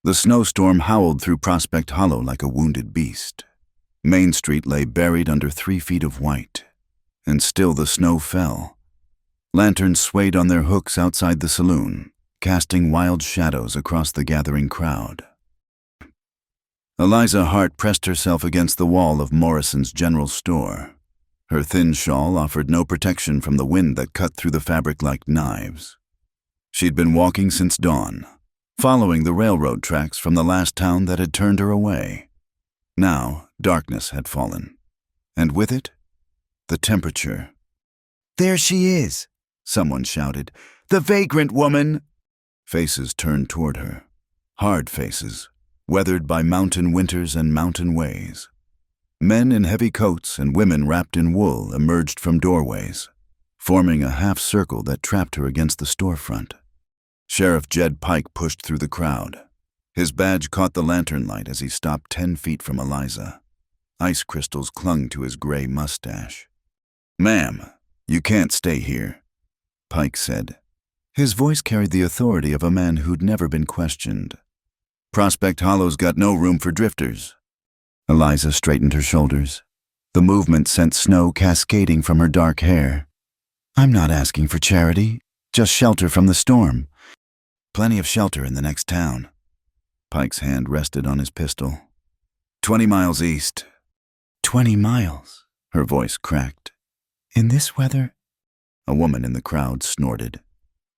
The snowstorm howled through Prospect Hollow like a wounded beast. Main Street lay buried under 3 feet of white, and still the snow fell. Lanterns swayed on their hooks outside the saloon, casting wild shadows across the gathering crowd. Eliza Hart pressed herself against the wall of Morrison's general store. Her thin shawl offered no protection from the wind that cut through the fabric like knives. She'd been walking since dawn, following the railroad tracks from the last town that had turned her away. Now, darkness had fallen, and with it, the temperature. "There she is," someone shouted. "The vagrant woman!" Faces turned toward her, hard faces, weathered by mountain winters and mountain ways. Men in heavy coats and women wrapped in wool emerged from doorways, forming a half-circle that trapped her against the storefront. Sheriff Jed Pike pushed through the crowd. His badge caught the lantern light as he stopped 10 feet from Eliza. Ice crystals clung to his gray mustache. "Ma'am, you can't stay here," Pike said. His voice carried the authority of a man who'd never been questioned. "Prospect Hollow's got no room for drifters." Eliza straightened her shoulders. The movement sent snow cascading from her dark hair. "I'm not asking for charity, just shelter from the storm. Plenty of shelter in the next town." Pike's hand rested on his pistol. 20 miles east." 20 miles, her voice cracked. in this weather? A woman in the crowd snorted.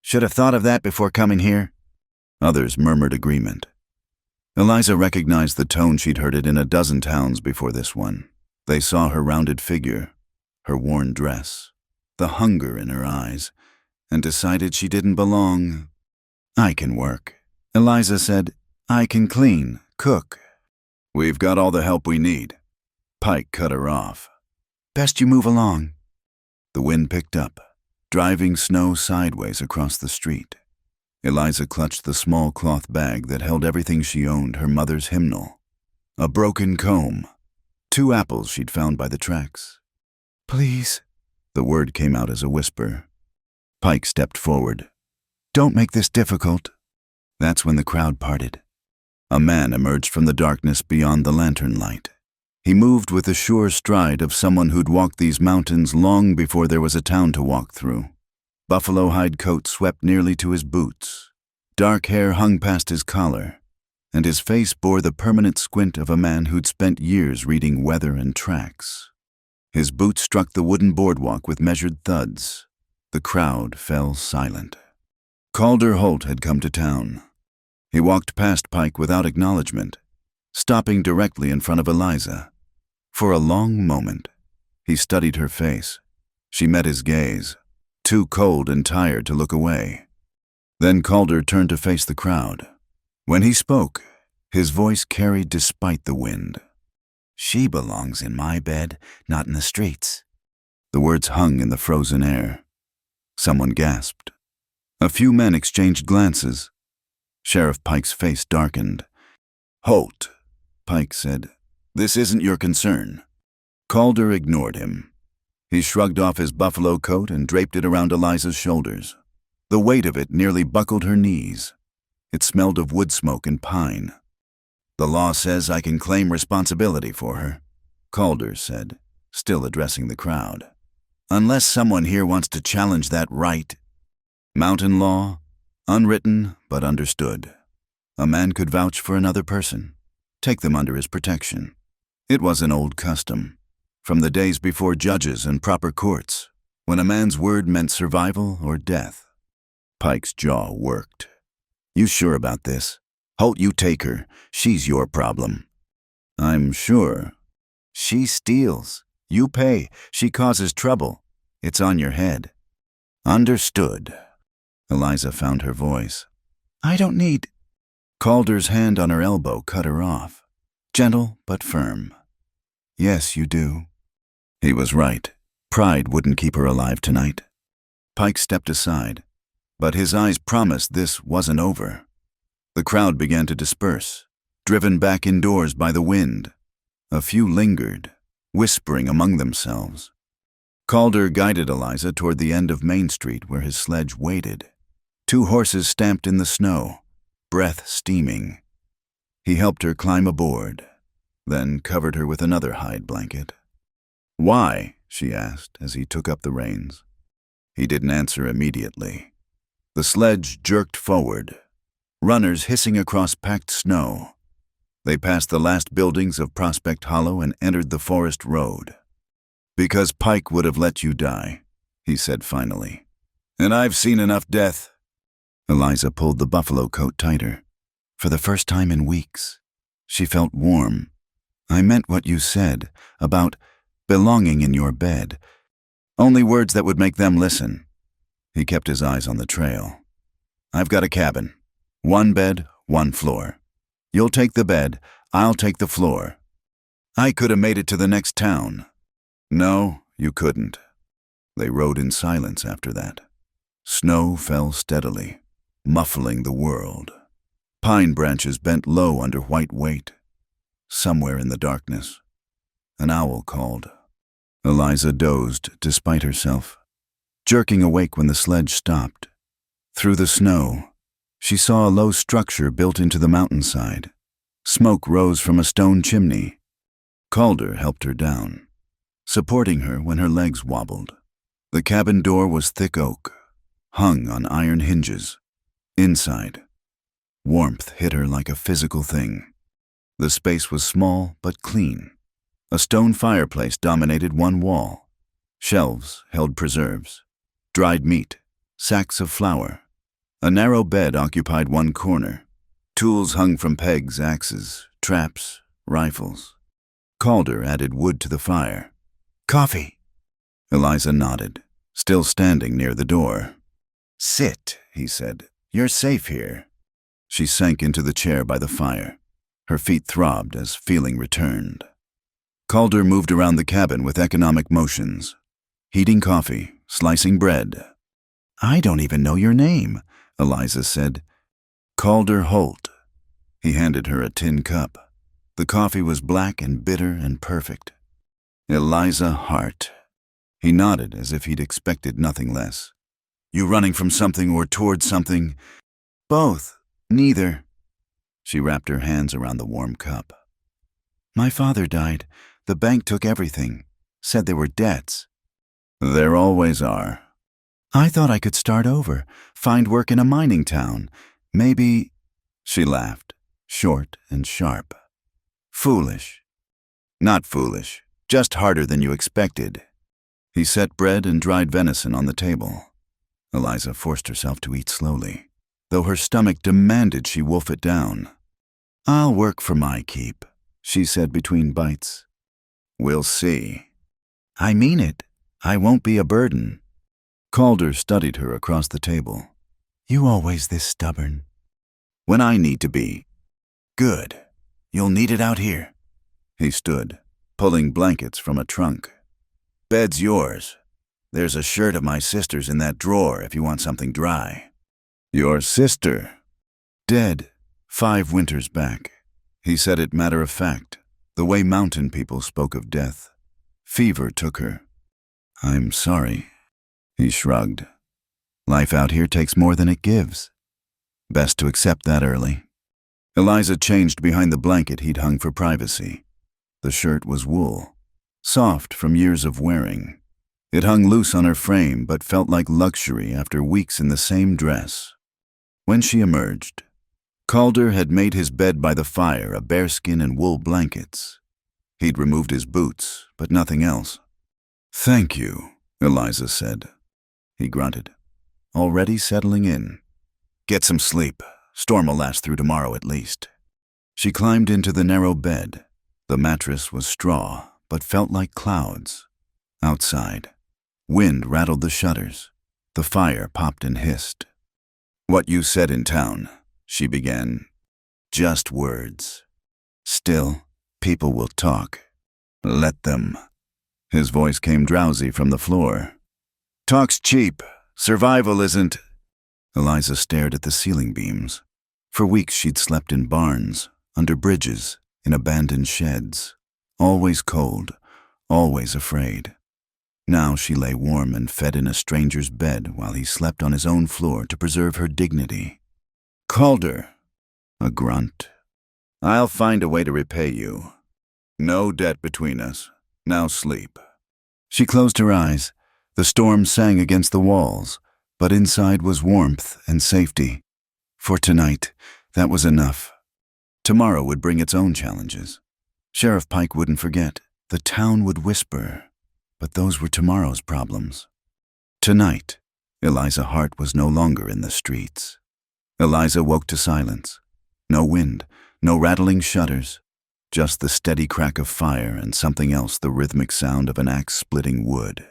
Should have thought of that before coming here. Others murmured agreement. Eliza recognized the tone she'd heard it in a dozen towns before this one. They saw her rounded figure, her worn dress, the hunger in her eyes, and decided she didn't belong. "I can work," Eliza said. "I can clean, cook." "We've got all the help we need." Pike cut her off. "Best you move along." The wind picked up, driving snow sideways across the street. Eliza clutched the small cloth bag that held everything she owned, her mother's hymnal, a broken comb, 2 apples she'd found by the tracks. "Please," the word came out as a whisper. Pike stepped forward. "Don't make this difficult." That's when the crowd parted. A man emerged from the darkness beyond the lantern light. He moved with the sure stride of someone who'd walked these mountains long before there was a town to walk through. Buffalo hide coat swept nearly to his boots. Dark hair hung past his collar, and his face bore the permanent squint of a man who'd spent years reading weather and tracks. His boots struck the wooden boardwalk with measured thuds. The crowd fell silent. Calder Holt had come to town. He walked past Pike without acknowledgement, stopping directly in front of Eliza. For a long moment, he studied her face. She met his gaze, too cold and tired to look away. Then Calder turned to face the crowd. When he spoke, his voice carried despite the wind. "She belongs in my bed, not in the streets." The words hung in the frozen air. Someone gasped. A few men exchanged glances. Sheriff Pike's face darkened. "Holt," Pike said, "this isn't your concern." Calder ignored him. He shrugged off his buffalo coat and draped it around Eliza's shoulders. The weight of it nearly buckled her knees. It smelled of wood smoke and pine. "The law says I can claim responsibility for her," Calder said, still addressing the crowd. "Unless someone here wants to challenge that right." Mountain law, unwritten but understood. A man could vouch for another person, take them under his protection. It was an old custom, from the days before judges and proper courts, when a man's word meant survival or death. Pike's jaw worked. "You sure about this? Holt, you take her. She's your problem." "I'm sure." "She steals. You pay. She causes trouble. It's on your head." "Understood." Eliza found her voice. "I don't need—" Calder's hand on her elbow cut her off, gentle but firm. "Yes, you do." He was right. Pride wouldn't keep her alive tonight. Pike stepped aside, but his eyes promised this wasn't over. The crowd began to disperse, driven back indoors by the wind. A few lingered, whispering among themselves. Calder guided Eliza toward the end of Main Street where his sledge waited. 2 horses stamped in the snow, breath steaming. He helped her climb aboard, then covered her with another hide blanket. "Why?" she asked as he took up the reins. He didn't answer immediately. The sledge jerked forward, runners hissing across packed snow. They passed the last buildings of Prospect Hollow and entered the forest road. "Because Pike would have let you die," he said finally. "And I've seen enough death." Eliza pulled the buffalo coat tighter. For the first time in weeks, she felt warm. "I meant what you said about belonging in your bed. Only words that would make them listen." He kept his eyes on the trail. "I've got a cabin. 1 bed, 1 floor. You'll take the bed, I'll take the floor. I could have made it to the next town." "No, you couldn't." They rode in silence after that. Snow fell steadily, muffling the world. Pine branches bent low under white weight. Somewhere in the darkness, an owl called. Eliza dozed despite herself, jerking awake when the sledge stopped. Through the snow, she saw a low structure built into the mountainside. Smoke rose from a stone chimney. Calder helped her down, supporting her when her legs wobbled. The cabin door was thick oak, hung on iron hinges. Inside, warmth hit her like a physical thing. The space was small but clean. A stone fireplace dominated one wall. Shelves held preserves, dried meat, sacks of flour. A narrow bed occupied one corner. Tools hung from pegs, axes, traps, rifles. Calder added wood to the fire. "Coffee." Eliza nodded, still standing near the door. "Sit," he said. "You're safe here." She sank into the chair by the fire. Her feet throbbed as feeling returned. Calder moved around the cabin with economic motions, heating coffee, slicing bread. "I don't even know your name," Eliza said. "Calder Holt." He handed her a tin cup. The coffee was black and bitter and perfect. "Eliza Hart." He nodded as if he'd expected nothing less. "You running from something or toward something?" "Both. Neither." She wrapped her hands around the warm cup. "My father died. The bank took everything. Said there were debts." "There always are." "I thought I could start over, find work in a mining town. Maybe—" She laughed, short and sharp. "Foolish." "Not foolish, just harder than you expected." He set bread and dried venison on the table. Eliza forced herself to eat slowly, though her stomach demanded she wolf it down. "I'll work for my keep," she said between bites. "We'll see." "I mean it. I won't be a burden." Calder studied her across the table. "You always this stubborn." "When I need to be." "Good. You'll need it out here." He stood, pulling blankets from a trunk. "Bed's yours. There's a shirt of my sister's in that drawer if you want something dry." "Your sister?" "Dead, 5 winters back." He said it matter of fact, the way mountain people spoke of death. "Fever took her." "I'm sorry." He shrugged. "Life out here takes more than it gives. Best to accept that early." Eliza changed behind the blanket he'd hung for privacy. The shirt was wool, soft from years of wearing. It hung loose on her frame but felt like luxury after weeks in the same dress. When she emerged, Calder had made his bed by the fire of bearskin and wool blankets. He'd removed his boots, but nothing else. "Thank you," Eliza said. He grunted, already settling in. "Get some sleep. Storm'll last through tomorrow at least." She climbed into the narrow bed. The mattress was straw, but felt like clouds. Outside, wind rattled the shutters. The fire popped and hissed. "What you said in town," she began. "Just words. Still, people will talk. Let them." His voice came drowsy from the floor. "Talk's cheap. Survival isn't." Eliza stared at the ceiling beams. For weeks she'd slept in barns, under bridges, in abandoned sheds. Always cold, always afraid. Now she lay warm and fed in a stranger's bed while he slept on his own floor to preserve her dignity. "Calder." A grunt. I'll find a way to repay you. No debt between us. Now sleep. She closed her eyes. The storm sang against the walls, but inside was warmth and safety. For tonight, that was enough. Tomorrow would bring its own challenges. Sheriff Pike wouldn't forget. The town would whisper. But those were tomorrow's problems. Tonight, Eliza Hart was no longer in the streets. Eliza woke to silence. No wind, no rattling shutters, just the steady crack of fire and something else, the rhythmic sound of an axe splitting wood.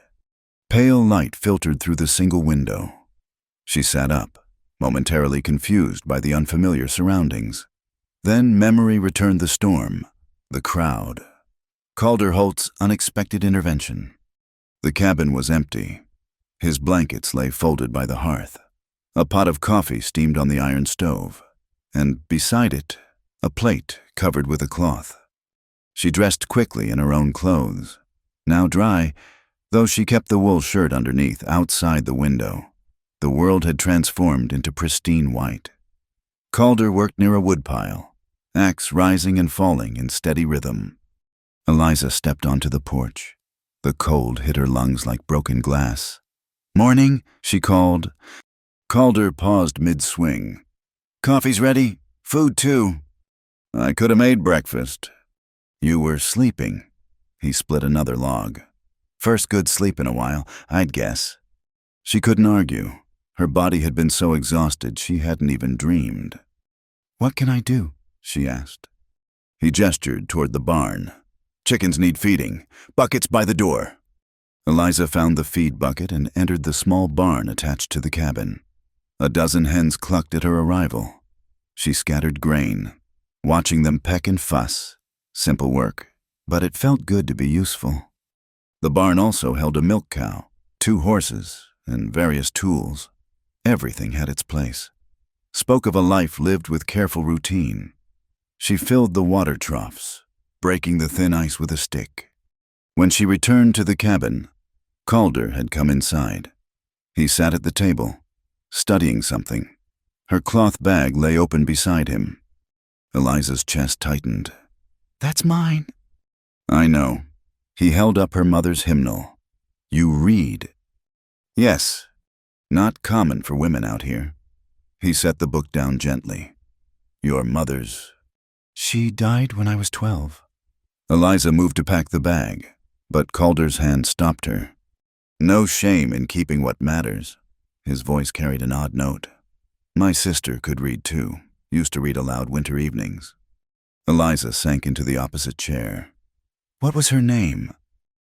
Pale light filtered through the single window. She sat up, momentarily confused by the unfamiliar surroundings. Then memory returned the storm, the crowd. Calder Holt's unexpected intervention. The cabin was empty. His blankets lay folded by the hearth. A pot of coffee steamed on the iron stove, and beside it, a plate covered with a cloth. She dressed quickly in her own clothes, now dry, though she kept the wool shirt underneath outside the window. The world had transformed into pristine white. Calder worked near a woodpile, axe rising and falling in steady rhythm. Eliza stepped onto the porch. The cold hit her lungs like broken glass. "Morning," she called. Calder paused mid-swing. "Coffee's ready. Food, too." "I could have made breakfast." "You were sleeping." He split another log. "First good sleep in a while, I'd guess." She couldn't argue. Her body had been so exhausted she hadn't even dreamed. "What can I do?" she asked. He gestured toward the barn. "Chickens need feeding. Buckets by the door." Eliza found the feed bucket and entered the small barn attached to the cabin. A dozen hens clucked at her arrival. She scattered grain, watching them peck and fuss. Simple work, but it felt good to be useful. The barn also held a milk cow, 2 horses, and various tools. Everything had its place. Spoke of a life lived with careful routine. She filled the water troughs, breaking the thin ice with a stick. When she returned to the cabin, Calder had come inside. He sat at the table, studying something. Her cloth bag lay open beside him. Eliza's chest tightened. "That's mine." "I know." He held up her mother's hymnal. "You read?" "Yes. Not common for women out here." He set the book down gently. "Your mother's—" "She died when I was 12. Eliza moved to pack the bag, but Calder's hand stopped her. "No shame in keeping what matters." His voice carried an odd note. "My sister could read too. Used to read aloud winter evenings." Eliza sank into the opposite chair. "What was her name?"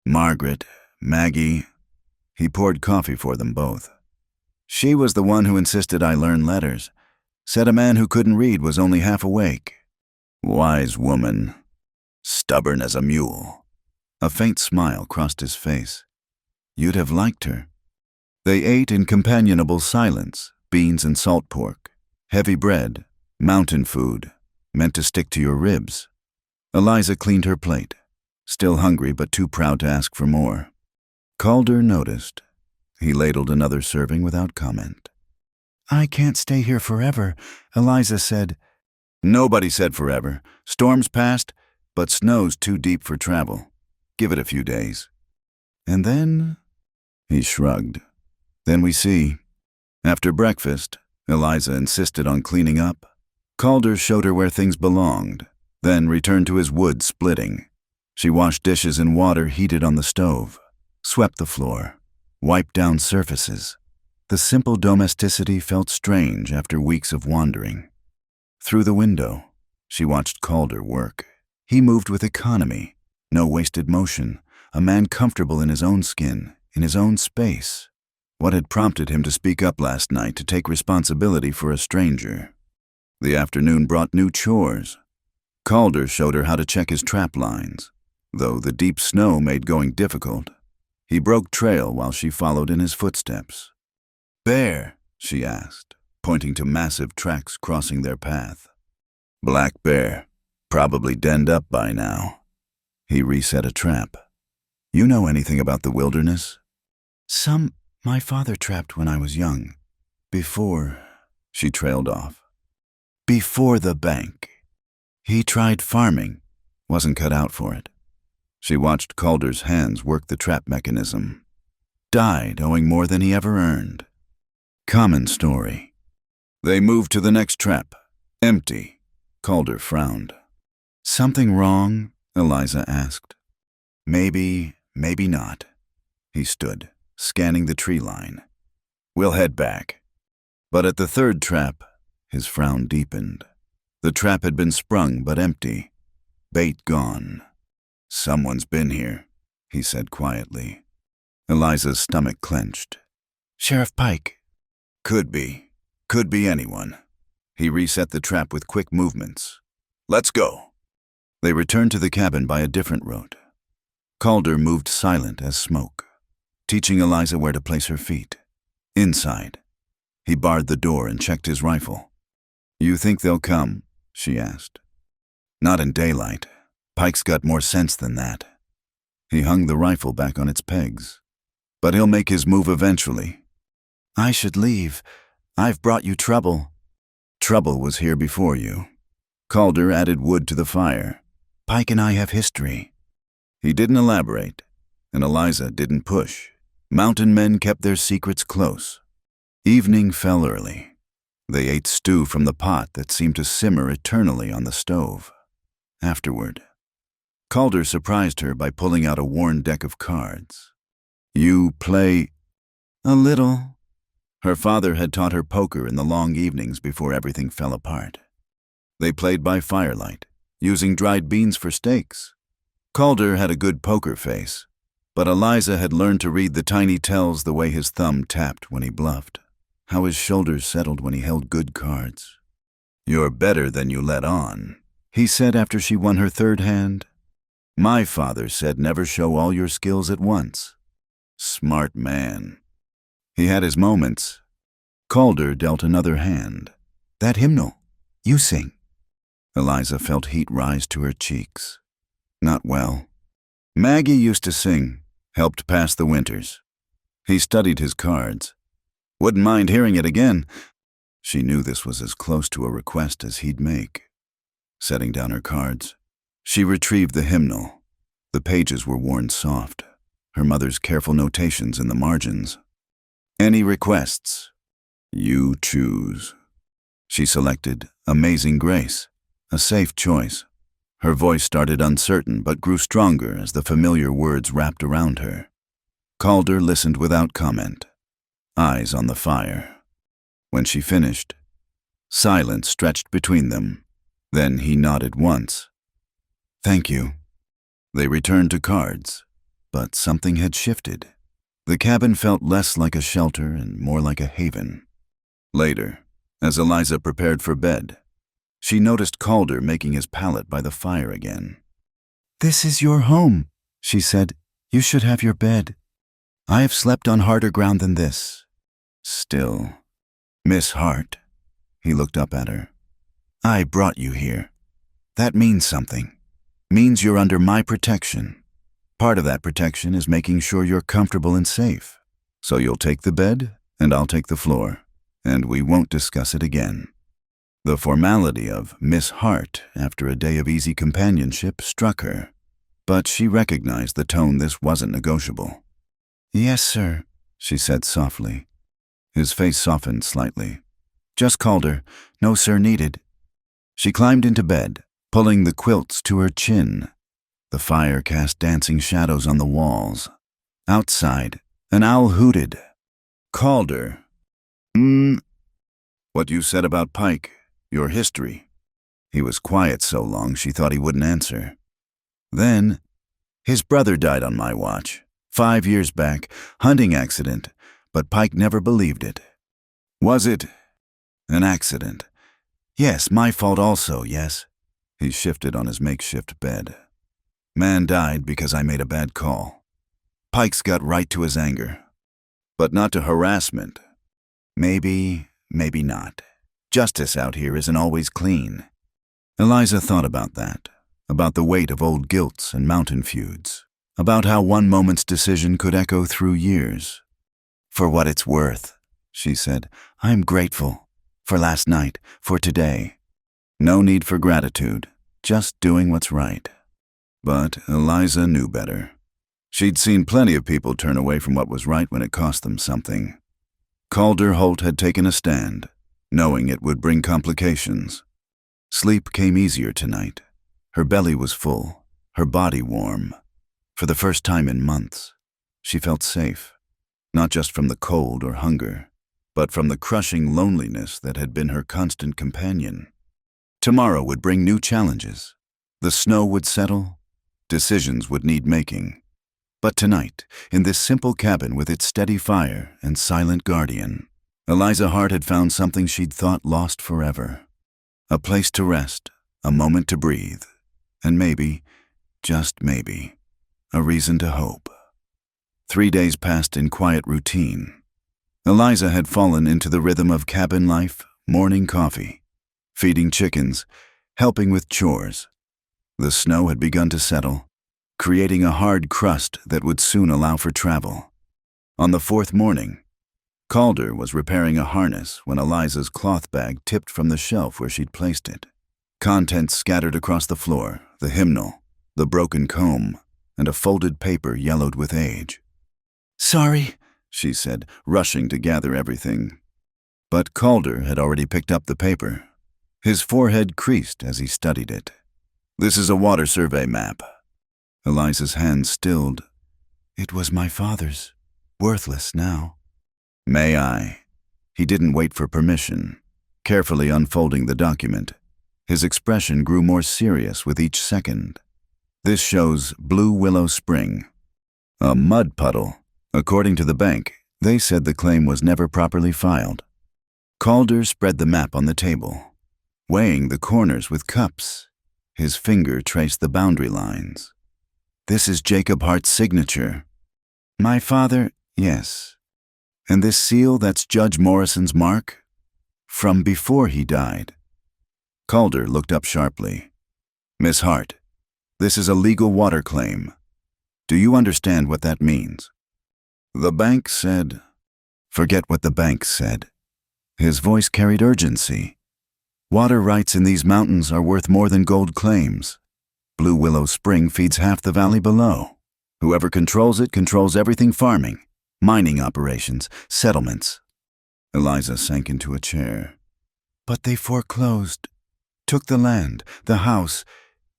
"Margaret, Maggie." He poured coffee for them both. "She was the one who insisted I learn letters. Said a man who couldn't read was only half awake." "Wise woman. Stubborn as a mule." A faint smile crossed his face. "You'd have liked her." They ate in companionable silence, beans and salt pork, heavy bread, mountain food, meant to stick to your ribs. Eliza cleaned her plate, still hungry but too proud to ask for more. Calder noticed. He ladled another serving without comment. "I can't stay here forever," Eliza said. "Nobody said forever. Storm's passed, but snow's too deep for travel. Give it a few days." "And then?" He shrugged. "Then we see." After breakfast, Eliza insisted on cleaning up. Calder showed her where things belonged, then returned to his wood splitting. She washed dishes in water heated on the stove, swept the floor, wiped down surfaces. The simple domesticity felt strange after weeks of wandering. Through the window, she watched Calder work. He moved with economy, no wasted motion, a man comfortable in his own skin, in his own space. What had prompted him to speak up last night to take responsibility for a stranger? The afternoon brought new chores. Calder showed her how to check his trap lines, though the deep snow made going difficult. He broke trail while she followed in his footsteps. "Bear?" she asked, pointing to massive tracks crossing their path. "Black bear. Probably denned up by now." He reset a trap. "You know anything about the wilderness?" "Some. My father trapped when I was young. Before," she trailed off. "Before the bank." He tried farming, wasn't cut out for it. She watched Calder's hands work the trap mechanism. Died owing more than he ever earned. Common story. They moved to the next trap. Empty. Calder frowned. Something wrong? Eliza asked. Maybe not. He stood, scanning the tree line. We'll head back. But at the third trap, his frown deepened. The trap had been sprung but empty. Bait gone. Someone's been here, he said quietly. Eliza's stomach clenched. Sheriff Pike. Could be anyone. He reset the trap with quick movements. Let's go. They returned to the cabin by a different route. Calder moved silent as smoke, teaching Eliza where to place her feet. Inside. He barred the door and checked his rifle. You think they'll come? She asked. Not in daylight. Pike's got more sense than that. He hung the rifle back on its pegs. But he'll make his move eventually. I should leave. I've brought you trouble. Trouble was here before you. Calder added wood to the fire. Pike and I have history. He didn't elaborate, and Eliza didn't push. Mountain men kept their secrets close. Evening fell early. They ate stew from the pot that seemed to simmer eternally on the stove. Afterward, Calder surprised her by pulling out a worn deck of cards. You play? A little. Her father had taught her poker in the long evenings before everything fell apart. They played by firelight, using dried beans for stakes. Calder had a good poker face, but Eliza had learned to read the tiny tells the way his thumb tapped when he bluffed, how his shoulders settled when he held good cards. You're better than you let on, he said after she won her third hand. My father said never show all your skills at once. Smart man. He had his moments. Calder dealt another hand. That hymnal. You sing. Eliza felt heat rise to her cheeks. Not well. Maggie used to sing, helped pass the winters. He studied his cards. Wouldn't mind hearing it again. She knew this was as close to a request as he'd make. Setting down her cards, she retrieved the hymnal. The pages were worn soft, her mother's careful notations in the margins. Any requests? You choose. She selected Amazing Grace, a safe choice. Her voice started uncertain but grew stronger as the familiar words wrapped around her. Calder listened without comment, eyes on the fire. When she finished, silence stretched between them. Then he nodded once. Thank you. They returned to cards, but something had shifted. The cabin felt less like a shelter and more like a haven. Later, as Eliza prepared for bed, she noticed Calder making his pallet by the fire again. This is your home, she said. You should have your bed. I have slept on harder ground than this. Still, Miss Hart. He looked up at her. I brought you here. That means something. Means you're under my protection. Part of that protection is making sure you're comfortable and safe. So you'll take the bed, and I'll take the floor, and we won't discuss it again. The formality of Miss Hart after a day of easy companionship struck her, but she recognized the tone this wasn't negotiable. Yes, sir, she said softly. His face softened slightly. Just Calder, no sir needed. She climbed into bed, pulling the quilts to her chin. The fire cast dancing shadows on the walls. Outside, an owl hooted. Calder. What you said about Pike, your history. He was quiet so long she thought he wouldn't answer. Then, his brother died on my watch. 5 years back, hunting accident, but Pike never believed it. Was it an accident? Yes, my fault also, yes. He shifted on his makeshift bed. Man died because I made a bad call. Pike's got right to his anger, but not to harassment. Maybe not. Justice out here isn't always clean. Eliza thought about that, about the weight of old guilts and mountain feuds, about how one moment's decision could echo through years. For what it's worth, she said, I'm grateful. For last night, for today. No need for gratitude. just doing what's right. But Eliza knew better. She'd seen plenty of people turn away from what was right when it cost them something. Calder Holt had taken a stand, knowing it would bring complications. Sleep came easier tonight. Her belly was full, her body warm. For the first time in months, she felt safe, not just from the cold or hunger, but from the crushing loneliness that had been her constant companion. Tomorrow would bring new challenges. The snow would settle, decisions would need making. But tonight, in this simple cabin with its steady fire and silent guardian, Eliza Hart had found something she'd thought lost forever. A place to rest, a moment to breathe, and maybe, just maybe, a reason to hope. 3 days passed in quiet routine. Eliza had fallen into the rhythm of cabin life, morning coffee, feeding chickens, helping with chores. The snow had begun to settle, creating a hard crust that would soon allow for travel. On the 4th morning, Calder was repairing a harness when Eliza's cloth bag tipped from the shelf where she'd placed it. Contents scattered across the floor, the hymnal, the broken comb, and a folded paper yellowed with age. "Sorry," she said, rushing to gather everything. But Calder had already picked up the paper. His forehead creased as he studied it. "This is a water survey map." Eliza's hand stilled. "It was my father's. Worthless now." "May I?" He didn't wait for permission. Carefully unfolding the document, his expression grew more serious with each second. "This shows Blue Willow Spring. A mud puddle. According to the bank, they said the claim was never properly filed." Calder spread the map on the table, weighing the corners with cups. His finger traced the boundary lines. "This is Jacob Hart's signature." "My father, yes. And this seal, that's Judge Morrison's mark? From before he died." Calder looked up sharply. "Miss Hart, this is a legal water claim. Do you understand what that means?" "The bank said—" "Forget what the bank said." His voice carried urgency. "Water rights in these mountains are worth more than gold claims. Blue Willow Spring feeds half the valley below. Whoever controls it controls everything farming, mining operations, settlements." Eliza sank into a chair. "But they foreclosed, took the land, the house,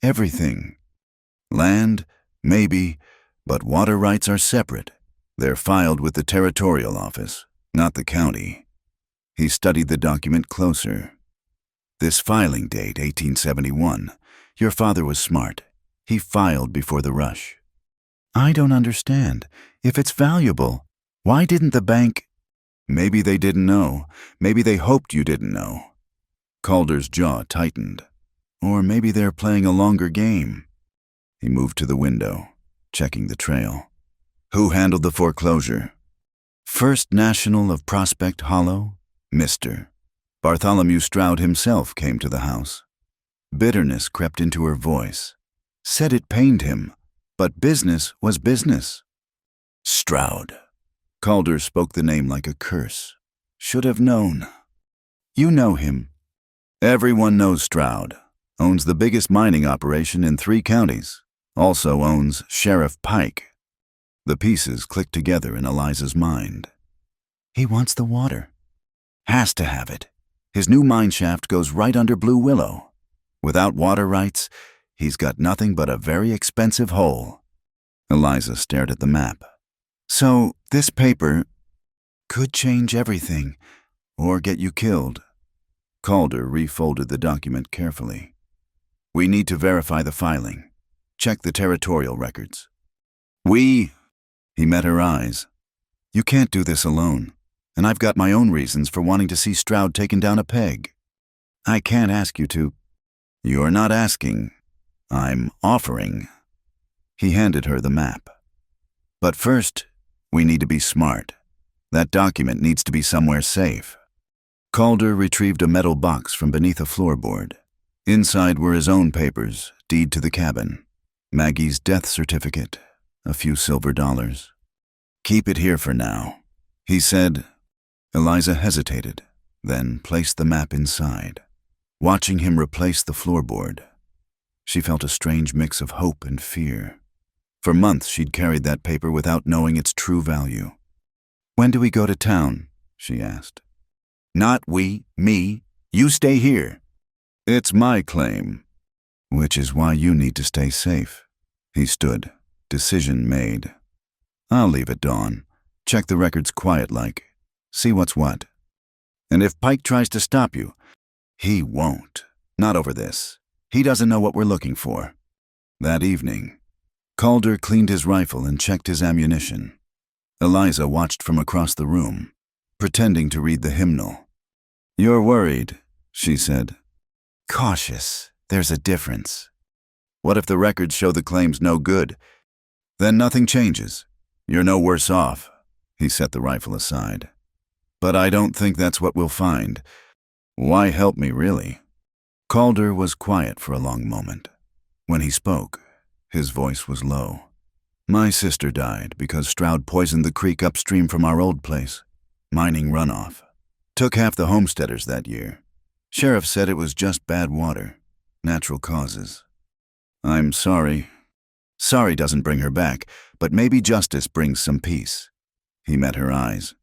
everything." "Land, maybe, but water rights are separate. They're filed with the territorial office, not the county." He studied the document closer. "This filing date, 1871. Your father was smart. He filed before the rush." "I don't understand. If it's valuable, why didn't the bank—" "Maybe they didn't know. Maybe they hoped you didn't know." Calder's jaw tightened. "Or maybe they're playing a longer game." He moved to the window, checking the trail. "Who handled the foreclosure?" "First National of Prospect Hollow, Mr. Bartholomew Stroud himself came to the house." Bitterness crept into her voice. Said it pained him, but business was business. "Stroud." Calder spoke the name like a curse. "Should have known." "You know him." "Everyone knows Stroud. Owns the biggest mining operation in 3 counties. Also owns Sheriff Pike." The pieces clicked together in Eliza's mind. "He wants the water. Has to have it. His new mine shaft goes right under Blue Willow. Without water rights, he's got nothing but a very expensive hole." Eliza stared at the map. "So, this paper could change everything, or get you killed." Calder refolded the document carefully. "We need to verify the filing. Check the territorial records." He met her eyes. "You can't do this alone, and I've got my own reasons for wanting to see Stroud taken down a peg. I can't ask you to—" "You're not asking. I'm offering." He handed her the map. "But first, we need to be smart. That document needs to be somewhere safe." Calder retrieved a metal box from beneath a floorboard. Inside were his own papers, deed to the cabin, Maggie's death certificate, a few silver dollars. "Keep it here for now," he said. Eliza hesitated, then placed the map inside, watching him replace the floorboard. She felt a strange mix of hope and fear. For months she'd carried that paper without knowing its true value. "When do we go to town?" she asked. "Not we, me. You stay here." "It's my claim." "Which is why you need to stay safe." He stood, decision made. "I'll leave at dawn. Check the records quiet-like. See what's what. And if Pike tries to stop you, he won't. Not over this. He doesn't know what we're looking for." That evening, Calder cleaned his rifle and checked his ammunition. Eliza watched from across the room, pretending to read the hymnal. "You're worried," she said. "Cautious. There's a difference." "What if the records show the claim's no good? Then nothing changes. You're no worse off." He set the rifle aside. "But I don't think that's what we'll find. Why help me, really?" Calder was quiet for a long moment. When he spoke, his voice was low. "My sister died because Stroud poisoned the creek upstream from our old place. Mining runoff. Took half the homesteaders that year. Sheriff said it was just bad water. Natural causes. I'm sorry. Sorry doesn't bring her back, but maybe justice brings some peace." He met her eyes.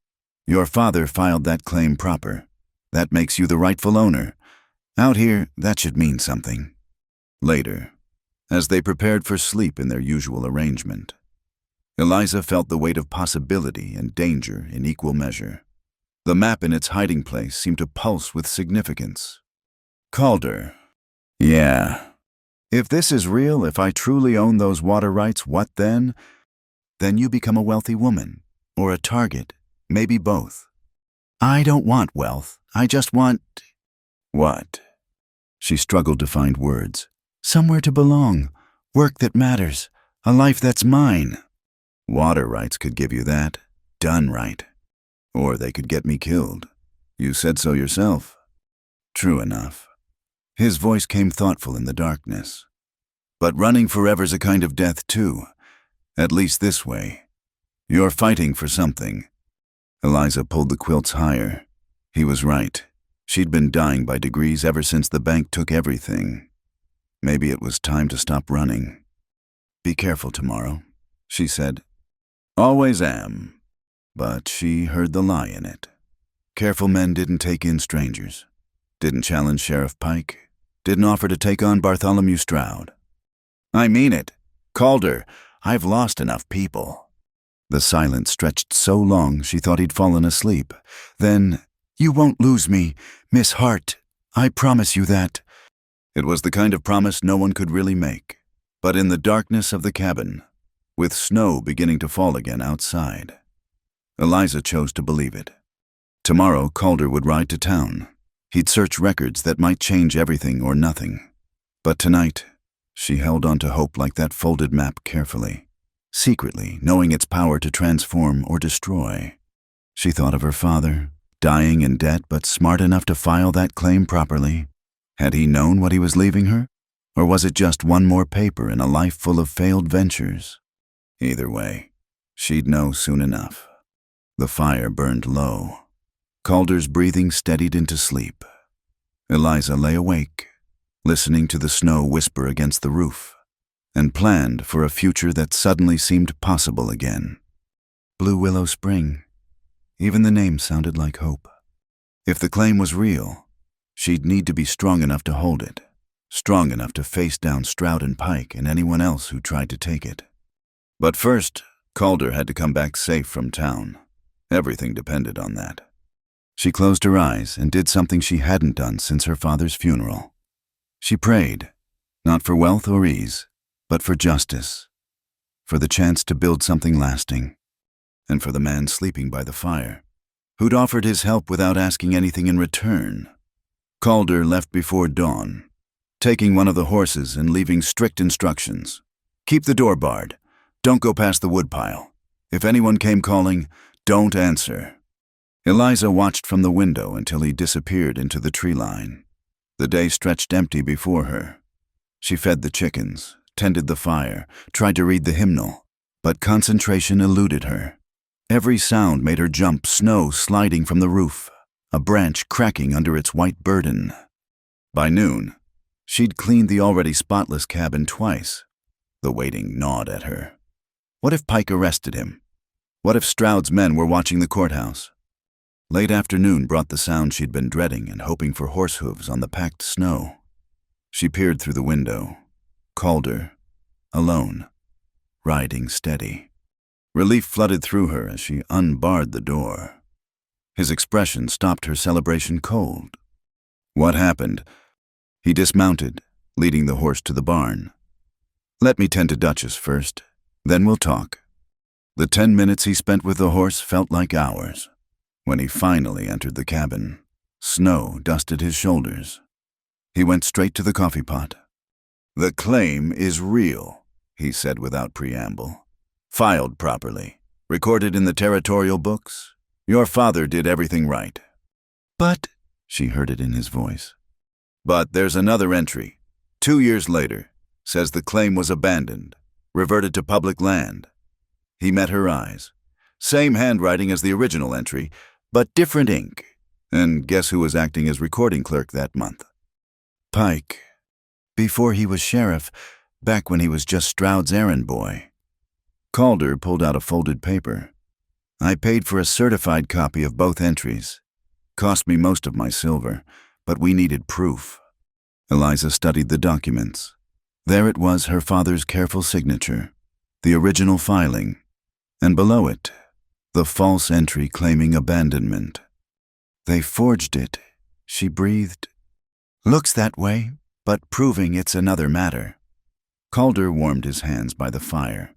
"Your father filed that claim proper. That makes you the rightful owner. Out here, that should mean something." Later, as they prepared for sleep in their usual arrangement, Eliza felt the weight of possibility and danger in equal measure. The map in its hiding place seemed to pulse with significance. "Calder. Yeah. If this is real, if I truly own those water rights, what then? Then you become a wealthy woman, or a target, maybe both." "I don't want wealth. I just want—" "What?" She struggled to find words. "Somewhere to belong, work that matters, a life that's mine." "Water rights could give you that, done right. Or they could get me killed. You said so yourself." "True enough." His voice came thoughtful in the darkness. "But running forever's a kind of death too. At least this way. You're fighting for something." Eliza pulled the quilts higher. He was right. She'd been dying by degrees ever since the bank took everything. Maybe it was time to stop running. "Be careful tomorrow," she said. "Always am." But she heard the lie in it. Careful men didn't take in strangers. Didn't challenge Sheriff Pike. Didn't offer to take on Bartholomew Stroud. "I mean it. Calder, I've lost enough people." The silence stretched so long she thought he'd fallen asleep. Then, "You won't lose me, Miss Hart. I promise you that." It was the kind of promise no one could really make. But in the darkness of the cabin, with snow beginning to fall again outside, Eliza chose to believe it. Tomorrow, Calder would ride to town. He'd search records that might change everything or nothing. But tonight, she held on to hope like that folded map carefully, secretly knowing its power to transform or destroy. She thought of her father, dying in debt but smart enough to file that claim properly. Had he known what he was leaving her? Or was it just one more paper in a life full of failed ventures? Either way, she'd know soon enough. The fire burned low. Calder's breathing steadied into sleep. Eliza lay awake, listening to the snow whisper against the roof, and planned for a future that suddenly seemed possible again. Blue Willow Spring. Even the name sounded like hope. If the claim was real, she'd need to be strong enough to hold it, strong enough to face down Stroud and Pike and anyone else who tried to take it. But first, Calder had to come back safe from town. Everything depended on that. She closed her eyes and did something she hadn't done since her father's funeral. She prayed, not for wealth or ease, but for justice, for the chance to build something lasting, and for the man sleeping by the fire, who'd offered his help without asking anything in return. Calder left before dawn, taking one of the horses and leaving strict instructions. "Keep the door barred. Don't go past the woodpile. If anyone came calling, don't answer." Eliza watched from the window until he disappeared into the tree line. The day stretched empty before her. She fed the chickens, tended the fire, tried to read the hymnal, but concentration eluded her. Every sound made her jump, snow sliding from the roof, a branch cracking under its white burden. By noon, She'd cleaned the already spotless cabin twice. The waiting gnawed at her. What if Pike arrested him? What if Stroud's men were watching the courthouse? Late afternoon brought the sound she'd been dreading and hoping for horse hooves on the packed snow. She peered through the window. Calder, alone, riding steady. Relief flooded through her as she unbarred the door. His expression stopped her celebration cold. What happened? He dismounted, leading the horse to the barn. Let me tend to Duchess first, then we'll talk. The 10 minutes he spent with the horse felt like hours. When he finally entered the cabin, snow dusted his shoulders. He went straight to the coffee pot. The claim is real, he said without preamble. Filed properly, recorded in the territorial books. Your father did everything right. But, she heard it in his voice. But there's another entry, 2 years later, says the claim was abandoned, reverted to public land. He met her eyes. Same handwriting as the original entry, but different ink. And guess who was acting as recording clerk that month? Pike. Before he was sheriff, back when he was just Stroud's errand boy. Calder pulled out a folded paper. I paid for a certified copy of both entries. Cost me most of my silver, but we needed proof. Eliza studied the documents. There it was, her father's careful signature, the original filing, and below it, the false entry claiming abandonment. They forged it, she breathed. Looks that way, but proving it's another matter. Calder warmed his hands by the fire.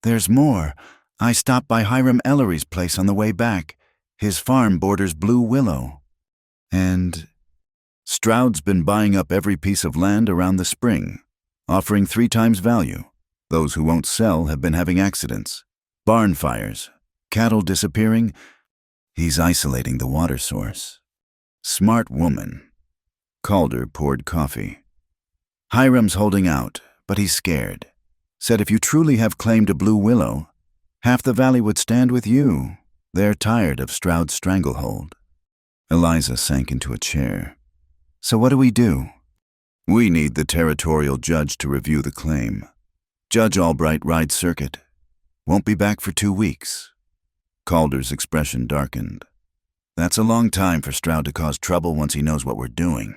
There's more. I stopped by Hiram Ellery's place on the way back. His farm borders Blue Willow. And Stroud's been buying up every piece of land around the spring, offering 3 times value. Those who won't sell have been having accidents, barn fires, cattle disappearing. He's isolating the water source. Smart woman. Calder poured coffee. Hiram's holding out, but he's scared. Said if you truly have claim to Blue Willow, half the valley would stand with you. They're tired of Stroud's stranglehold. Eliza sank into a chair. So what do we do? We need the territorial judge to review the claim. Judge Albright rides circuit. Won't be back for 2 weeks. Calder's expression darkened. That's a long time for Stroud to cause trouble once he knows what we're doing.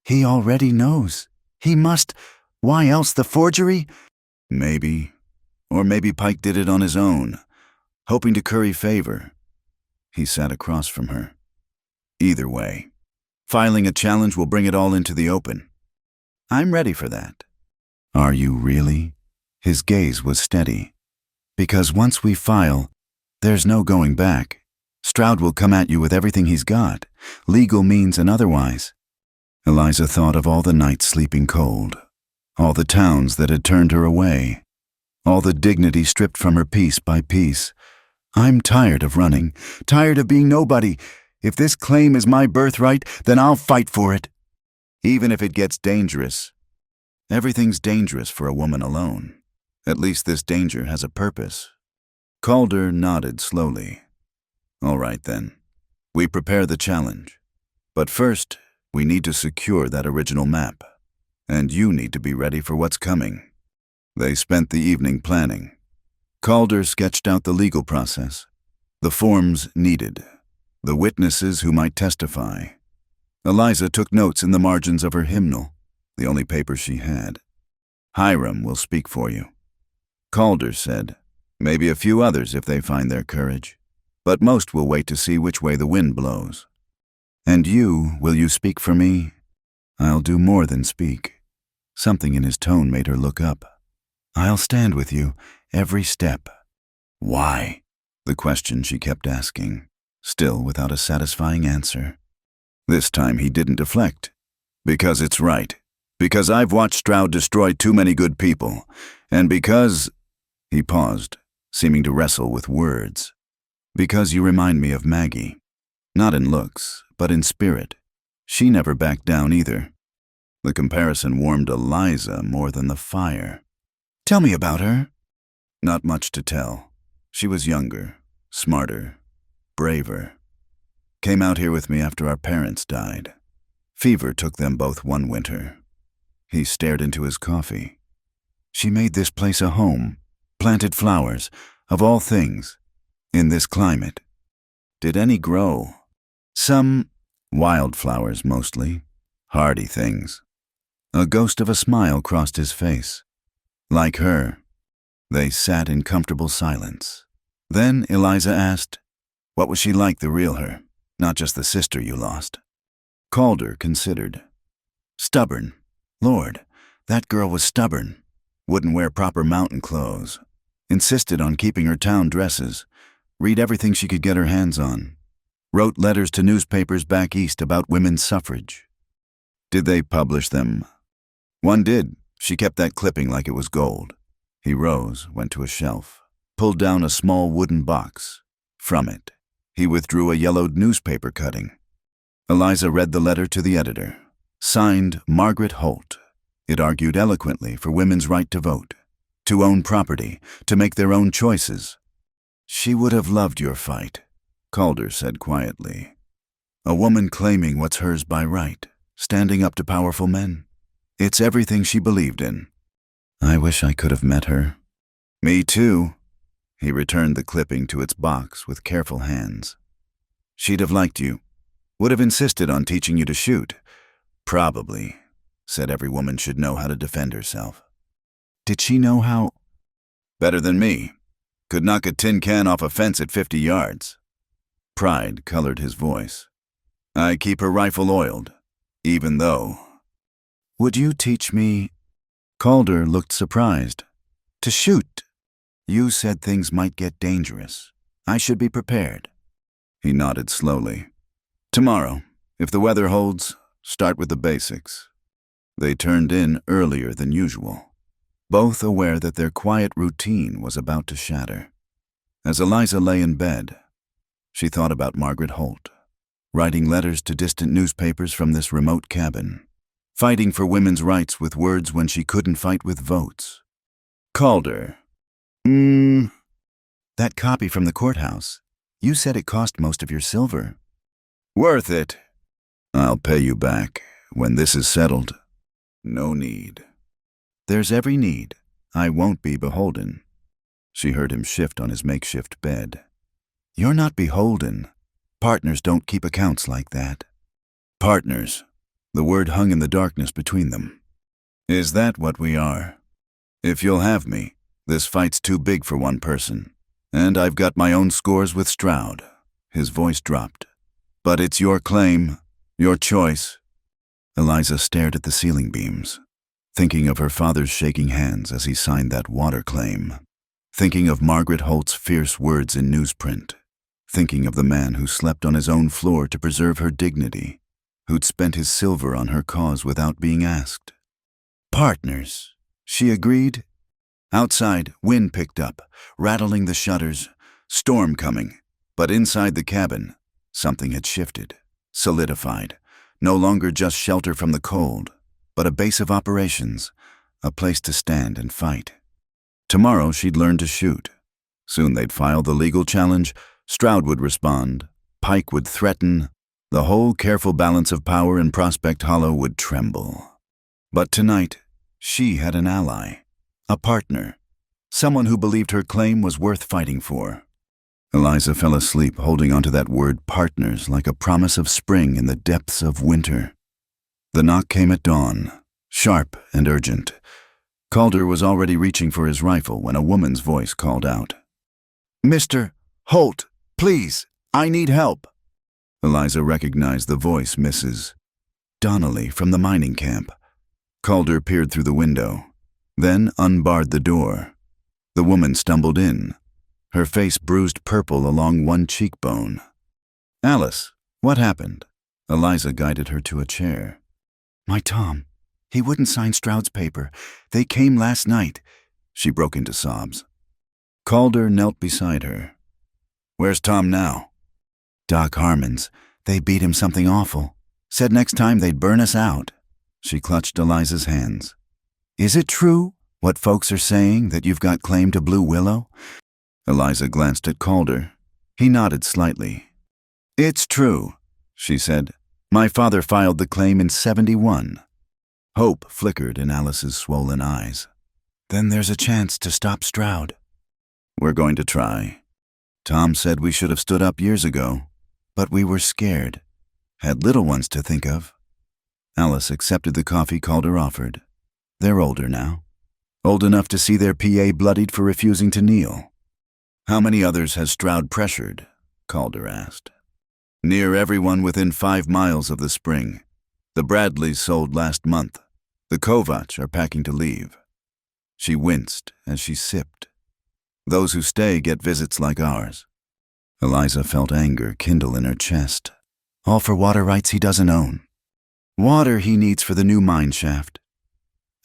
He already knows. He must. Why else the forgery? Maybe. Or maybe Pike did it on his own, hoping to curry favor. He sat across from her. Either way, filing a challenge will bring it all into the open. I'm ready for that. Are you really? His gaze was steady. Because once we file, there's no going back. Stroud will come at you with everything he's got, legal means and otherwise. Eliza thought of all the nights sleeping cold, all the towns that had turned her away, all the dignity stripped from her piece by piece. I'm tired of running, tired of being nobody. If this claim is my birthright, then I'll fight for it. Even if it gets dangerous. Everything's dangerous for a woman alone. At least this danger has a purpose. Calder nodded slowly. All right then. We prepare the challenge. But first, we need to secure that original map. And you need to be ready for what's coming. They spent the evening planning. Calder sketched out the legal process, the forms needed, the witnesses who might testify. Eliza took notes in the margins of her hymnal, the only paper she had. Hiram will speak for you. Calder said, maybe a few others if they find their courage, but most will wait to see which way the wind blows. And you, will you speak for me? I'll do more than speak. Something in his tone made her look up. I'll stand with you, every step. Why? The question she kept asking, still without a satisfying answer. This time he didn't deflect. Because it's right. Because I've watched Stroud destroy too many good people. And because... He paused, seeming to wrestle with words. Because you remind me of Maggie. Not in looks, but in spirit. She never backed down either. The comparison warmed Eliza more than the fire. Tell me about her. Not much to tell. She was younger, smarter, braver. Came out here with me after our parents died. Fever took them both one winter. He stared into his coffee. She made this place a home, planted flowers, of all things, in this climate. Did any grow? Some wildflowers mostly, hardy things. A ghost of a smile crossed his face. Like her. They sat in comfortable silence. Then Eliza asked, "What was she like, the real her, not just the sister you lost?" Calder considered. Stubborn. Lord, that girl was stubborn. Wouldn't wear proper mountain clothes. Insisted on keeping her town dresses. Read everything she could get her hands on. Wrote letters to newspapers back east about women's suffrage. Did they publish them? One did. She kept that clipping like it was gold. He rose, went to a shelf, pulled down a small wooden box. From it, he withdrew a yellowed newspaper cutting. Eliza read the letter to the editor. Signed Margaret Holt. It argued eloquently for women's right to vote, to own property, to make their own choices. "She would have loved your fight," Calder said quietly. "A woman claiming what's hers by right, standing up to powerful men. It's everything she believed in." "I wish I could have met her." "Me too." He returned the clipping to its box with careful hands. "She'd have liked you. Would have insisted on teaching you to shoot. Probably. Said every woman should know how to defend herself." "Did she know how?" "Better than me. Could knock a tin can off a fence at 50 yards. Pride colored his voice. "I keep her rifle oiled, even though." "Would you teach me?" Calder looked surprised. "To shoot? You said things might get dangerous. I should be prepared." He nodded slowly. "Tomorrow, if the weather holds, start with the basics." They turned in earlier than usual, both aware that their quiet routine was about to shatter. As Eliza lay in bed, she thought about Margaret Holt, writing letters to distant newspapers from this remote cabin, fighting for women's rights with words when she couldn't fight with votes. Calder. That copy from the courthouse. You said it cost most of your silver." "Worth it." "I'll pay you back when this is settled." "No need." "There's every need. I won't be beholden." She heard him shift on his makeshift bed. "You're not beholden. Partners don't keep accounts like that." "Partners." The word hung in the darkness between them. "Is that what we are? If you'll have me, this fight's too big for one person. And I've got my own scores with Stroud." His voice dropped. "But it's your claim, your choice." Eliza stared at the ceiling beams, thinking of her father's shaking hands as he signed that water claim, thinking of Margaret Holt's fierce words in newsprint, thinking of the man who slept on his own floor to preserve her dignity, who'd spent his silver on her cause without being asked. "Partners," she agreed. Outside, wind picked up, rattling the shutters, storm coming. But inside the cabin, something had shifted, solidified, no longer just shelter from the cold, but a base of operations, a place to stand and fight. Tomorrow she'd learn to shoot. Soon they'd file the legal challenge, Stroud would respond, Pike would threaten, the whole careful balance of power in Prospect Hollow would tremble. But tonight, she had an ally, a partner, someone who believed her claim was worth fighting for. Eliza fell asleep holding onto that word partners like a promise of spring in the depths of winter. The knock came at dawn, sharp and urgent. Calder was already reaching for his rifle when a woman's voice called out. "Mr. Holt, please, I need help." Eliza recognized the voice, Mrs. Donnelly from the mining camp. Calder peered through the window, then unbarred the door. The woman stumbled in, her face bruised purple along one cheekbone. "Alice, what happened?" Eliza guided her to a chair. "My Tom. He wouldn't sign Stroud's paper. They came last night." She broke into sobs. Calder knelt beside her. "Where's Tom now?" "Doc Harmon's. They beat him something awful. Said next time they'd burn us out." She clutched Eliza's hands. "Is it true, what folks are saying, that you've got claim to Blue Willow?" Eliza glanced at Calder. He nodded slightly. "It's true," she said. "My father filed the claim in '71. Hope flickered in Alice's swollen eyes. Then there's a chance to stop Stroud. We're going to try. Tom said we should have stood up years ago, but we were scared. Had little ones to think of. Alice accepted the coffee Calder offered. They're older now. Old enough to see their PA bloodied for refusing to kneel. How many others has Stroud pressured? Calder asked. Near everyone within 5 miles of the spring. The Bradleys sold last month. The Kovach are packing to leave. She winced as she sipped. Those who stay get visits like ours. Eliza felt anger kindle in her chest. All for water rights he doesn't own. Water he needs for the new mine shaft.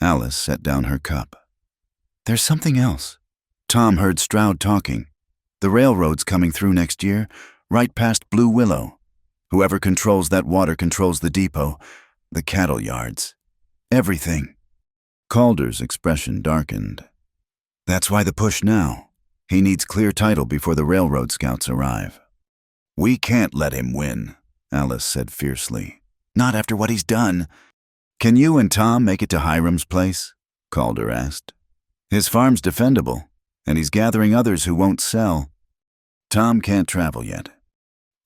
Alice set down her cup. There's something else. Tom heard Stroud talking. The railroad's coming through next year, right past Blue Willow. Whoever controls that water controls the depot, the cattle yards, everything. Calder's expression darkened. That's why the push now. He needs clear title before the railroad scouts arrive. We can't let him win, Alice said fiercely. Not after what he's done. Can you and Tom make it to Hiram's place? Calder asked. His farm's defendable, and he's gathering others who won't sell. Tom can't travel yet.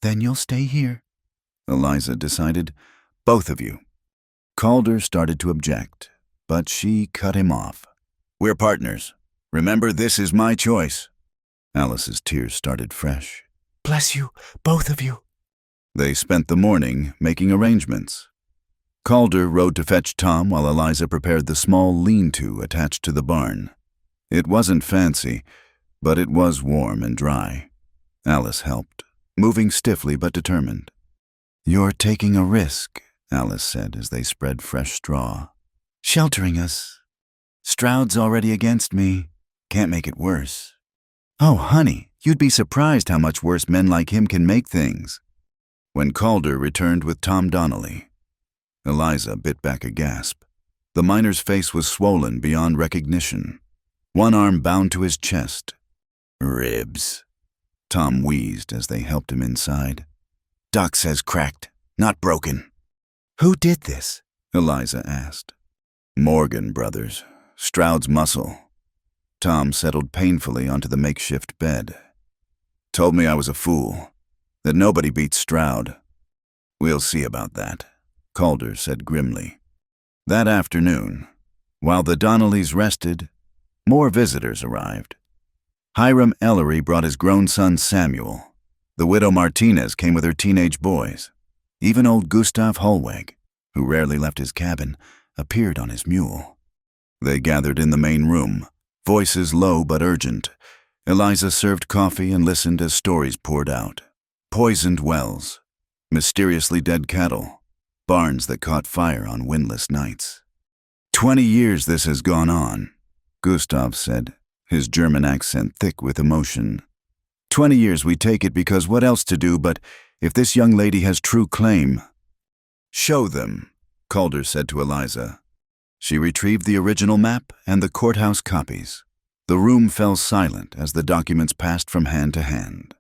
Then you'll stay here, Eliza decided. Both of you. Calder started to object, but she cut him off. We're partners. Remember, this is my choice. Alice's tears started fresh. Bless you, both of you. They spent the morning making arrangements. Calder rode to fetch Tom while Eliza prepared the small lean-to attached to the barn. It wasn't fancy, but it was warm and dry. Alice helped, moving stiffly but determined. You're taking a risk, Alice said as they spread fresh straw. Sheltering us. Stroud's already against me. Can't make it worse. Oh, honey, you'd be surprised how much worse men like him can make things. When Calder returned with Tom Donnelly, Eliza bit back a gasp. The miner's face was swollen beyond recognition. One arm bound to his chest. Ribs. Tom wheezed as they helped him inside. Doc says cracked, not broken. Who did this? Eliza asked. Morgan brothers. Stroud's muscle. Tom settled painfully onto the makeshift bed. Told me I was a fool. That nobody beats Stroud. We'll see about that, Calder said grimly. That afternoon, while the Donnellys rested, more visitors arrived. Hiram Ellery brought his grown son Samuel. The widow Martinez came with her teenage boys. Even old Gustav Holweg, who rarely left his cabin, appeared on his mule. They gathered in the main room, voices low but urgent. Eliza served coffee and listened as stories poured out. Poisoned wells, mysteriously dead cattle, barns that caught fire on windless nights. 20 years this has gone on, Gustav said, his German accent thick with emotion. 20 years we take it because what else to do, but if this young lady has true claim. Show them, Calder said to Eliza. She retrieved the original map and the courthouse copies. The room fell silent as the documents passed from hand to hand.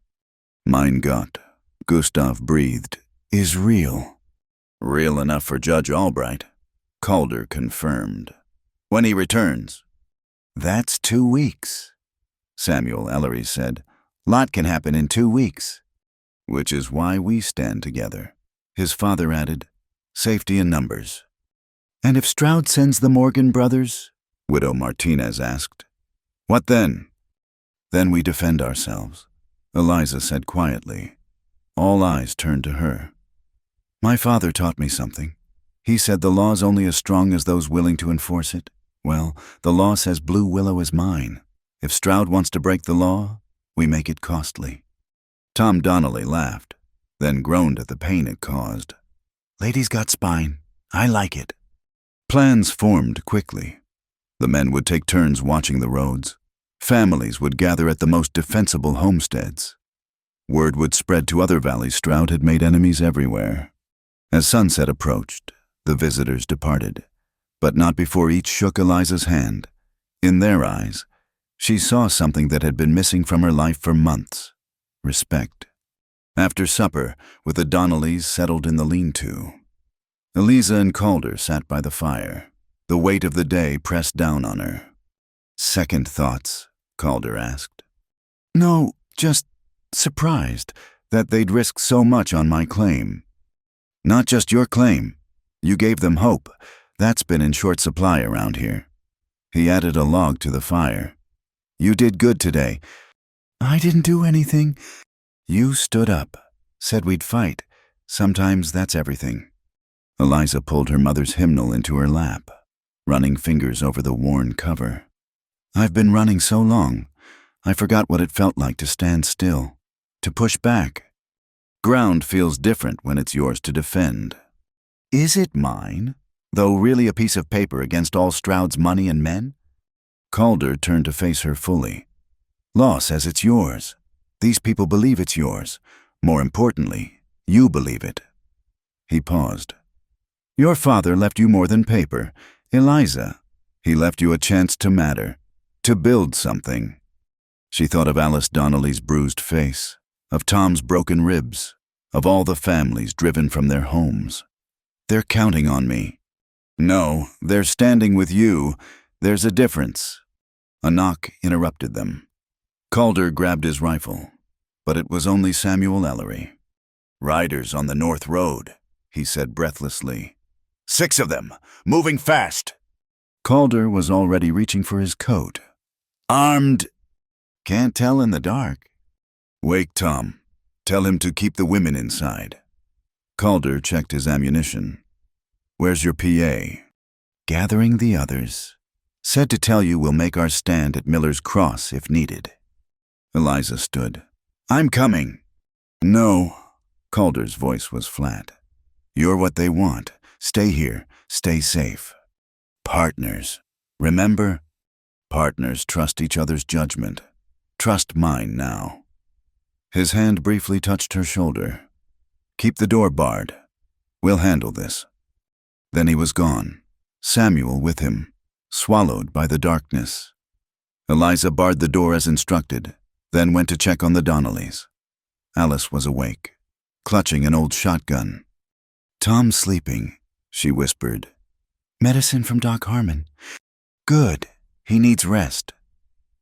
Mein Gott, Gustav breathed, is real. Real enough for Judge Albright, Calder confirmed. When he returns. That's 2 weeks, Samuel Ellery said. Lot can happen in 2 weeks. Which is why we stand together, his father added. Safety in numbers. And if Stroud sends the Morgan brothers? Widow Martinez asked. What then? Then we defend ourselves, Eliza said quietly. All eyes turned to her. My father taught me something. He said the law's only as strong as those willing to enforce it. Well, the law says Blue Willow is mine. If Stroud wants to break the law, we make it costly. Tom Donnelly laughed, then groaned at the pain it caused. Lady's got spine. I like it. Plans formed quickly. The men would take turns watching the roads. Families would gather at the most defensible homesteads. Word would spread to other valleys Stroud had made enemies everywhere. As sunset approached, the visitors departed, but not before each shook Eliza's hand. In their eyes, she saw something that had been missing from her life for months. Respect. After supper, with the Donnellys settled in the lean-to, Eliza and Calder sat by the fire. The weight of the day pressed down on her. "Second thoughts?" Calder asked. "No, just surprised that they'd risk so much on my claim." "Not just your claim. You gave them hope. That's been in short supply around here." He added a log to the fire. "You did good today." "I didn't do anything." "You stood up, said we'd fight. Sometimes that's everything." Eliza pulled her mother's hymnal into her lap, running fingers over the worn cover. "I've been running so long, I forgot what it felt like to stand still, to push back. Ground feels different when it's yours to defend." "Is it mine, though really a piece of paper against all Stroud's money and men?" Calder turned to face her fully. "Law says it's yours. These people believe it's yours. More importantly, you believe it." He paused. "Your father left you more than paper, Eliza. He left you a chance to matter, to build something." She thought of Alice Donnelly's bruised face, of Tom's broken ribs, of all the families driven from their homes. "They're counting on me." "No, they're standing with you. There's a difference." A knock interrupted them. Calder grabbed his rifle, but it was only Samuel Ellery. "Riders on the North Road," he said breathlessly. "6 of them, moving fast." Calder was already reaching for his coat. "Armed?" "Can't tell in the dark." "Wake Tom. Tell him to keep the women inside." Calder checked his ammunition. "Where's your PA?" "Gathering the others. Said to tell you we'll make our stand at Miller's Cross if needed." Eliza stood. "I'm coming." "No." Calder's voice was flat. "You're what they want. Stay here. Stay safe. Partners. Remember? Partners trust each other's judgment. Trust mine now." His hand briefly touched her shoulder. "Keep the door barred. We'll handle this." Then he was gone, Samuel with him, swallowed by the darkness. Eliza barred the door as instructed, then went to check on the Donnellys. Alice was awake, clutching an old shotgun. "Tom's sleeping," she whispered. "Medicine from Doc Harmon. Good. He needs rest."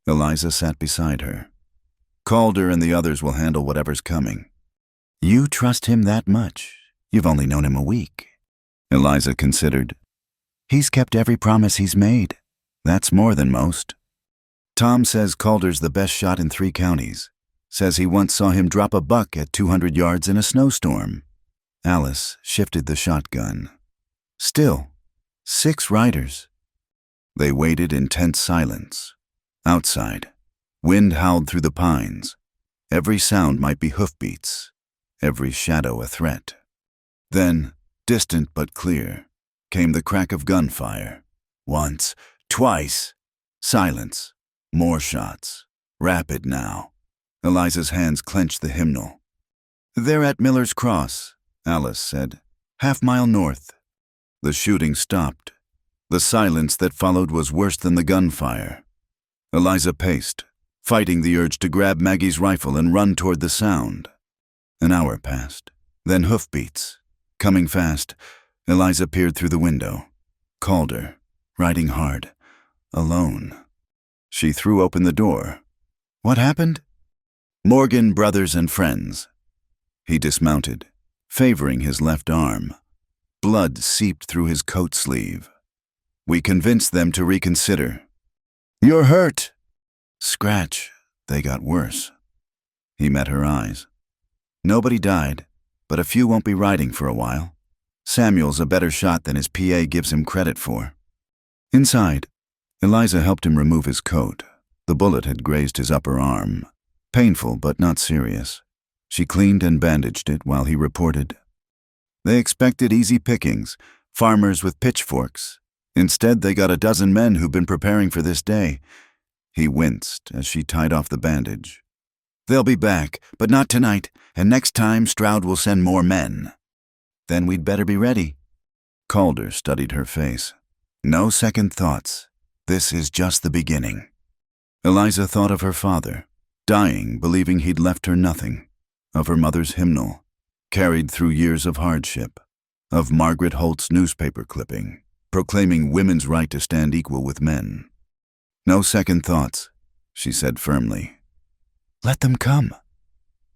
Eliza sat beside her. "Calder and the others will handle whatever's coming." "You trust him that much? You've only known him a week." Eliza considered. "He's kept every promise he's made. That's more than most." "Tom says Calder's the best shot in 3 counties. Says he once saw him drop a buck at 200 yards in a snowstorm." Alice shifted the shotgun. "Still, 6 riders." They waited in tense silence. Outside, wind howled through the pines. Every sound might be hoofbeats, every shadow a threat. Then, distant but clear, came the crack of gunfire. Once, twice. Silence. More shots. Rapid now. Eliza's hands clenched the hymnal. "They're at Miller's Cross," Alice said. "Half-mile north." The shooting stopped. The silence that followed was worse than the gunfire. Eliza paced, fighting the urge to grab Maggie's rifle and run toward the sound. An hour passed, then hoofbeats. Coming fast, Eliza peered through the window. Calder, riding hard, alone. She threw open the door. "What happened?" "Morgan, brothers, and friends." He dismounted, favoring his left arm. Blood seeped through his coat sleeve. "We convinced them to reconsider." "You're hurt." "Scratch. They got worse." He met her eyes. "Nobody died, but a few won't be riding for a while. Samuel's a better shot than his PA gives him credit for." Inside, Eliza helped him remove his coat. The bullet had grazed his upper arm. Painful, but not serious. She cleaned and bandaged it while he reported. They expected easy pickings, farmers with pitchforks. Instead, they got a dozen men who've been preparing for this day. He winced as she tied off the bandage. "They'll be back, but not tonight, and next time Stroud will send more men." "Then we'd better be ready." Calder studied her face. "No second thoughts. This is just the beginning." Eliza thought of her father, dying believing he'd left her nothing, of her mother's hymnal, carried through years of hardship, of Margaret Holt's newspaper clipping. proclaiming women's right to stand equal with men. "No second thoughts," she said firmly. "Let them come."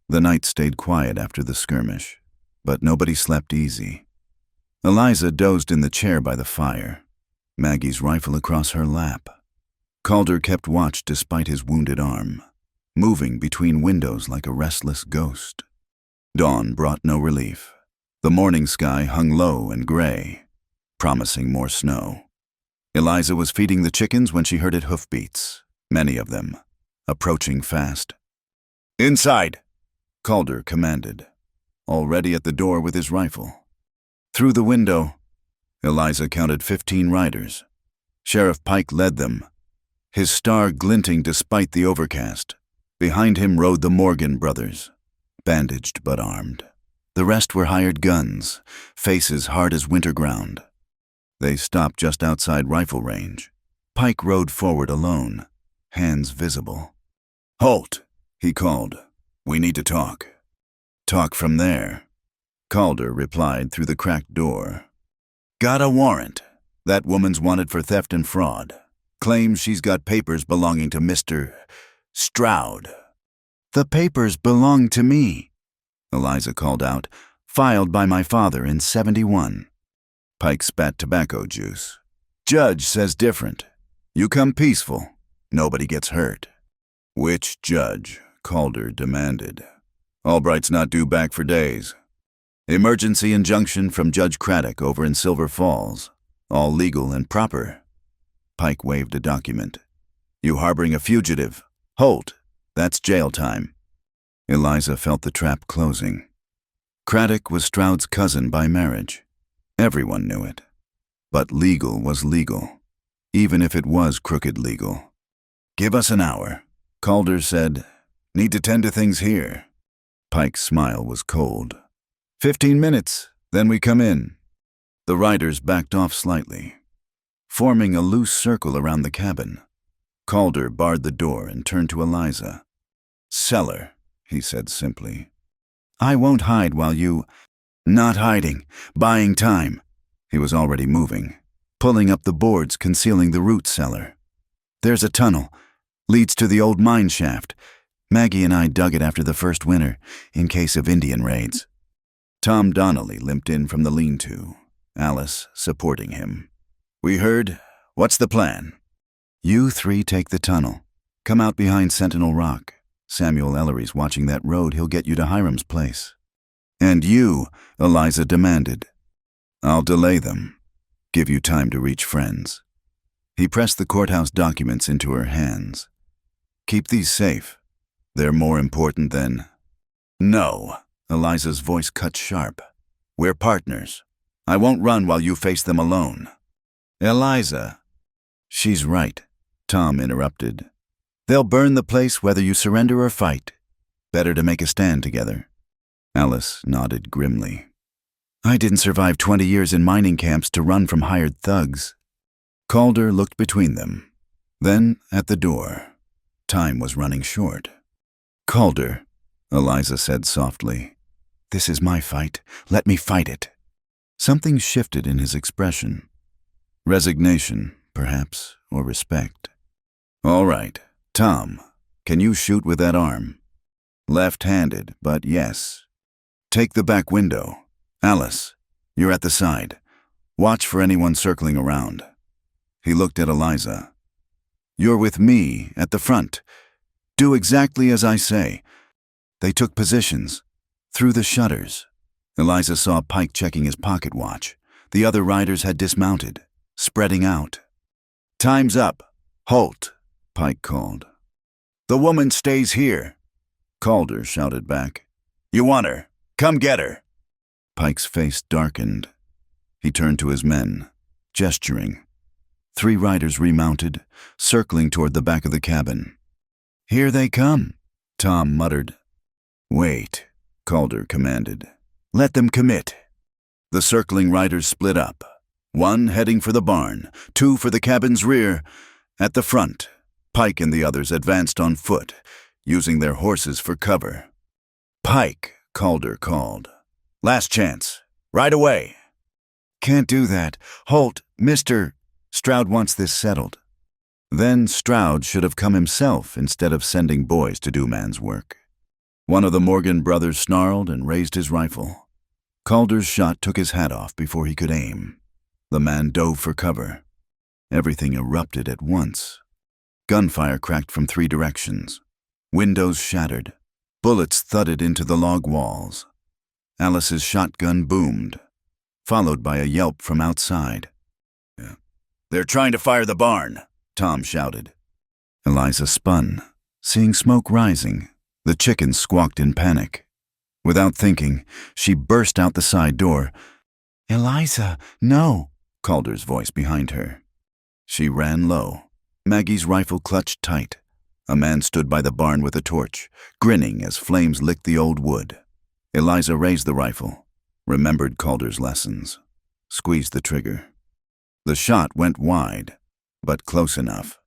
The night stayed quiet after the skirmish, but nobody slept easy. Eliza dozed in the chair by the fire, Maggie's rifle across her lap. Calder kept watch despite his wounded arm, moving between windows like a restless ghost. Dawn brought no relief. The morning sky hung low and gray, promising more snow. Eliza was feeding the chickens when she heard hoofbeats, many of them, approaching fast. "Inside!" Calder commanded, already at the door with his rifle. Through the window, Eliza counted 15 riders. Sheriff Pike led them, his star glinting despite the overcast. Behind him rode the Morgan brothers, bandaged but armed. The rest were hired guns, faces hard as winter ground. They stopped just outside rifle range. Pike rode forward alone, hands visible. "Halt," he called. "We need to talk." "Talk from there," Calder replied through the cracked door. "Got a warrant. That woman's wanted for theft and fraud. Claims she's got papers belonging to Mr. Stroud." "The papers belong to me," Eliza called out, "filed by my father in 71. Pike spat tobacco juice. "Judge says different. You come peaceful. Nobody gets hurt." "Which judge?" Calder demanded. "Albright's not due back for days. Emergency injunction from Judge Craddock over in Silver Falls. All legal and proper." Pike waved a document. "You harboring a fugitive. Holt. That's jail time." Eliza felt the trap closing. Craddock was Stroud's cousin by marriage. Everyone knew it. But legal was legal, even if it was crooked legal. "Give us an hour," Calder said. "Need to tend to things here." Pike's smile was cold. 15 minutes, then we come in." The riders backed off slightly, forming a loose circle around the cabin. Calder barred the door and turned to Eliza. "Cellar," he said simply. "I won't hide while you—" "Not hiding, buying time." He was already moving, pulling up the boards concealing the root cellar. "There's a tunnel, leads to the old mine shaft. Maggie and I dug it after the first winter, in case of Indian raids." Tom Donnelly limped in from the lean-to, Alice supporting him. "We heard. What's the plan?" "You 3 take the tunnel. Come out behind Sentinel Rock. Samuel Ellery's watching that road. He'll get you to Hiram's place." "And you," Eliza demanded. "I'll delay them. Give you time to reach friends." He pressed the courthouse documents into her hands. "Keep these safe. They're more important than—" "No," Eliza's voice cut sharp. "We're partners. I won't run while you face them alone." "Eliza." "She's right," Tom interrupted. "They'll burn the place whether you surrender or fight. Better to make a stand together." Alice nodded grimly. "I didn't survive 20 years in mining camps to run from hired thugs." Calder looked between them, then at the door. Time was running short. "Calder," Eliza said softly. "This is my fight. Let me fight it." Something shifted in his expression. Resignation, perhaps, or respect. "All right. Tom, can you shoot with that arm?" "Left-handed, but yes." "Take the back window. Alice, you're at the side. Watch for anyone circling around." He looked at Eliza. "You're with me at the front. Do exactly as I say." They took positions. Through the shutters, Eliza saw Pike checking his pocket watch. The other riders had dismounted, spreading out. "Time's up. Halt," Pike called. "The woman stays here," Calder shouted back. "You want her? Come get her." Pike's face darkened. He turned to his men, gesturing. 3 riders remounted, circling toward the back of the cabin. "Here they come," Tom muttered. "Wait," Calder commanded. "Let them commit." The circling riders split up, 1 heading for the barn, 2 for the cabin's rear. At the front, Pike and the others advanced on foot, using their horses for cover. "Pike," Calder called. "Last chance. Right away." Can't do that. Holt, Mr. Stroud wants this settled. Then Stroud should have come himself instead of sending boys to do man's work. One of the Morgan brothers snarled and raised his rifle. Calder's shot took his hat off before he could aim. The man dove for cover. Everything erupted at once. Gunfire cracked from 3 directions. Windows shattered. Bullets thudded into the log walls. Alice's shotgun boomed, followed by a yelp from outside. "They're trying to fire the barn," Tom shouted. Eliza spun, seeing smoke rising. The chickens squawked in panic. Without thinking, she burst out the side door. "Eliza, no," Calder's voice behind her. She ran low. Maggie's rifle clutched tight. A man stood by the barn with a torch, grinning as flames licked the old wood. Eliza raised the rifle, remembered Calder's lessons, squeezed the trigger. The shot went wide, but close enough.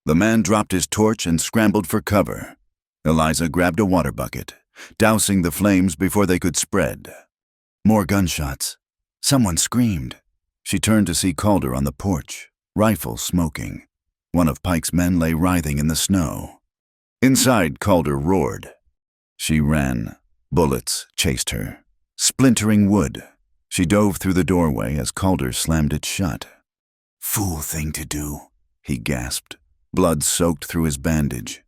The man dropped his torch and scrambled for cover. Eliza grabbed a water bucket, dousing the flames before they could spread. More gunshots. Someone screamed. She turned to see Calder on the porch, rifle smoking. One of Pike's men lay writhing in the snow. Inside, Calder roared. She ran. Bullets chased her, splintering wood. She dove through the doorway as Calder slammed it shut. "Fool thing to do," he gasped, blood soaked through his bandage.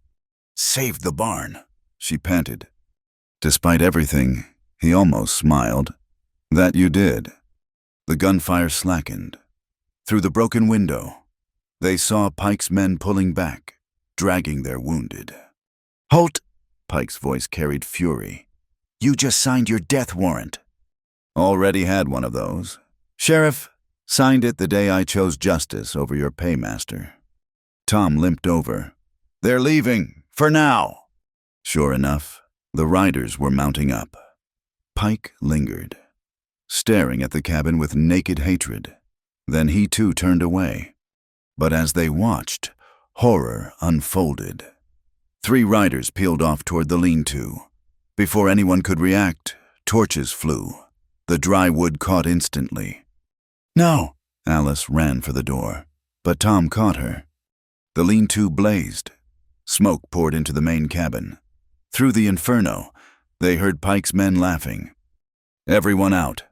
"Saved the barn," she panted. Despite everything, he almost smiled. "That you did." The gunfire slackened. Through the broken window, they saw Pike's men pulling back, dragging their wounded. "Holt!" Pike's voice carried fury. "You just signed your death warrant." "Already had one of those. Sheriff, signed it the day I chose justice over your paymaster." Tom limped over. "They're leaving, for now." Sure enough, the riders were mounting up. Pike lingered, staring at the cabin with naked hatred. Then he too turned away. But as they watched, horror unfolded. 3 riders peeled off toward the lean-to. Before anyone could react, torches flew. The dry wood caught instantly. "No!" Alice ran for the door, but Tom caught her. The lean-to blazed. Smoke poured into the main cabin. Through the inferno, they heard Pike's men laughing. "Everyone out,"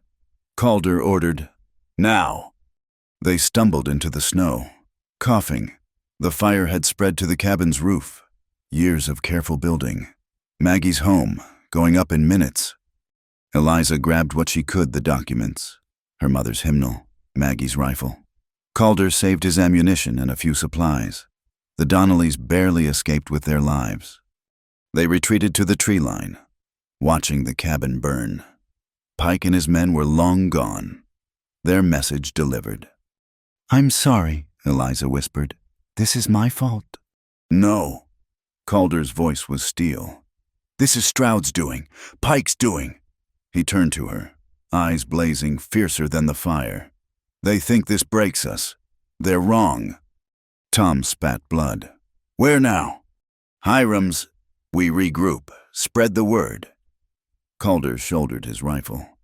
Calder ordered. "Now!" They stumbled into the snow, coughing. The fire had spread to the cabin's roof. Years of careful building. Maggie's home, going up in minutes. Eliza grabbed what she could, the documents. Her mother's hymnal, Maggie's rifle. Calder saved his ammunition and a few supplies. The Donnellys barely escaped with their lives. They retreated to the tree line, watching the cabin burn. Pike and his men were long gone. Their message delivered. "I'm sorry," Eliza whispered. "This is my fault." "No." Calder's voice was steel. "This is Stroud's doing. Pike's doing." He turned to her, eyes blazing fiercer than the fire. "They think this breaks us. They're wrong." Tom spat blood. "Where now?" "Hiram's. We regroup. Spread the word." Calder shouldered his rifle.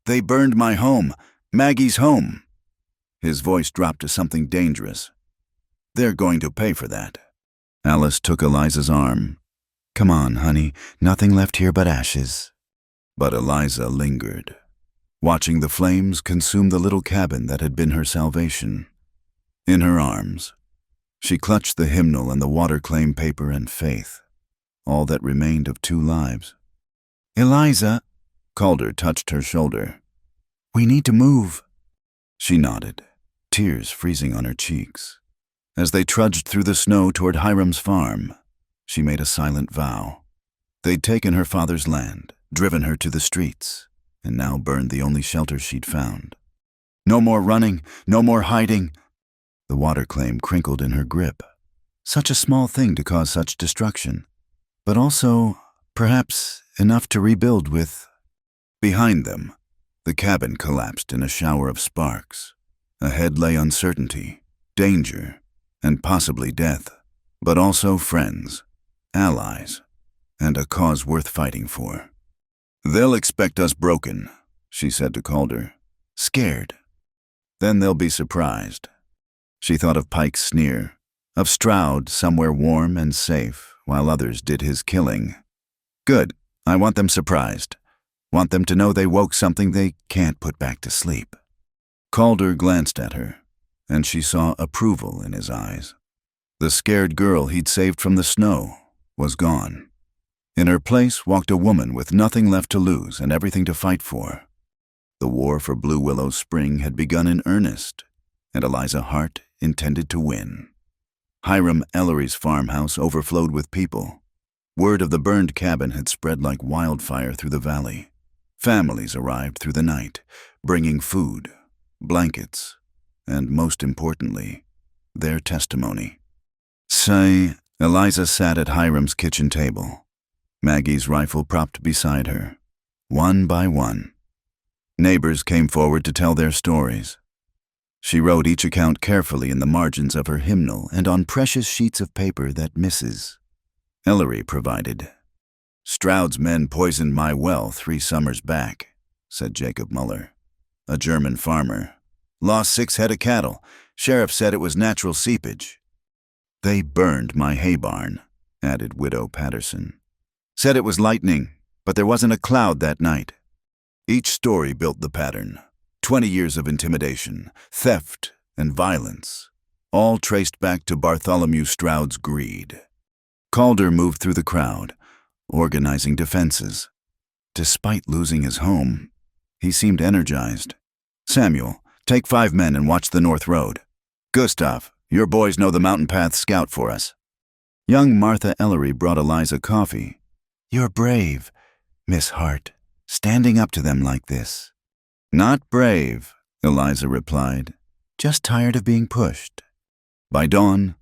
"They burned my home. Maggie's home." His voice dropped to something dangerous. "They're going to pay for that." Alice took Eliza's arm. "Come on, honey. Nothing left here but ashes." But Eliza lingered, watching the flames consume the little cabin that had been her salvation. In her arms, she clutched the hymnal and the water claim paper and faith, all that remained of 2 lives. "Eliza," Calder touched her shoulder. "We need to move." She nodded, tears freezing on her cheeks. As they trudged through the snow toward Hiram's farm, she made a silent vow. They'd taken her father's land, driven her to the streets, and now burned the only shelter she'd found. No more running, no more hiding. The water claim crinkled in her grip. Such a small thing to cause such destruction, but also, perhaps, enough to rebuild with. Behind them, the cabin collapsed in a shower of sparks. Ahead lay uncertainty, danger, and possibly death, but also friends, allies, and a cause worth fighting for. "They'll expect us broken," she said to Calder. "Scared." Then they'll be surprised. She thought of Pike's sneer, of Stroud somewhere warm and safe while others did his killing. Good, I want them surprised. Want them to know they woke something they can't put back to sleep. Calder glanced at her, and she saw approval in his eyes. The scared girl he'd saved from the snow was gone. In her place walked a woman with nothing left to lose and everything to fight for. The war for Blue Willow Spring had begun in earnest, and Eliza Hart intended to win. Hiram Ellery's farmhouse overflowed with people. Word of the burned cabin had spread like wildfire through the valley. Families arrived through the night, bringing food, blankets, and most importantly, their testimony. Eliza sat at Hiram's kitchen table, Maggie's rifle propped beside her. One by one, neighbors came forward to tell their stories. She wrote each account carefully in the margins of her hymnal and on precious sheets of paper that Mrs. Ellery provided. Stroud's men poisoned my well 3 summers back, said Jacob Muller, a German farmer. Lost 6 head of cattle. Sheriff said it was natural seepage. They burned my hay barn, added Widow Patterson. Said it was lightning, but there wasn't a cloud that night. Each story built the pattern. 20 years of intimidation, theft, and violence, all traced back to Bartholomew Stroud's greed. Calder moved through the crowd, organizing defenses. Despite losing his home, he seemed energized. Samuel, take 5 men and watch the North Road. Gustav, your boys know the mountain path scout for us. Young Martha Ellery brought Eliza coffee. You're brave, Miss Hart, standing up to them like this. Not brave, Eliza replied, just tired of being pushed. By dawn,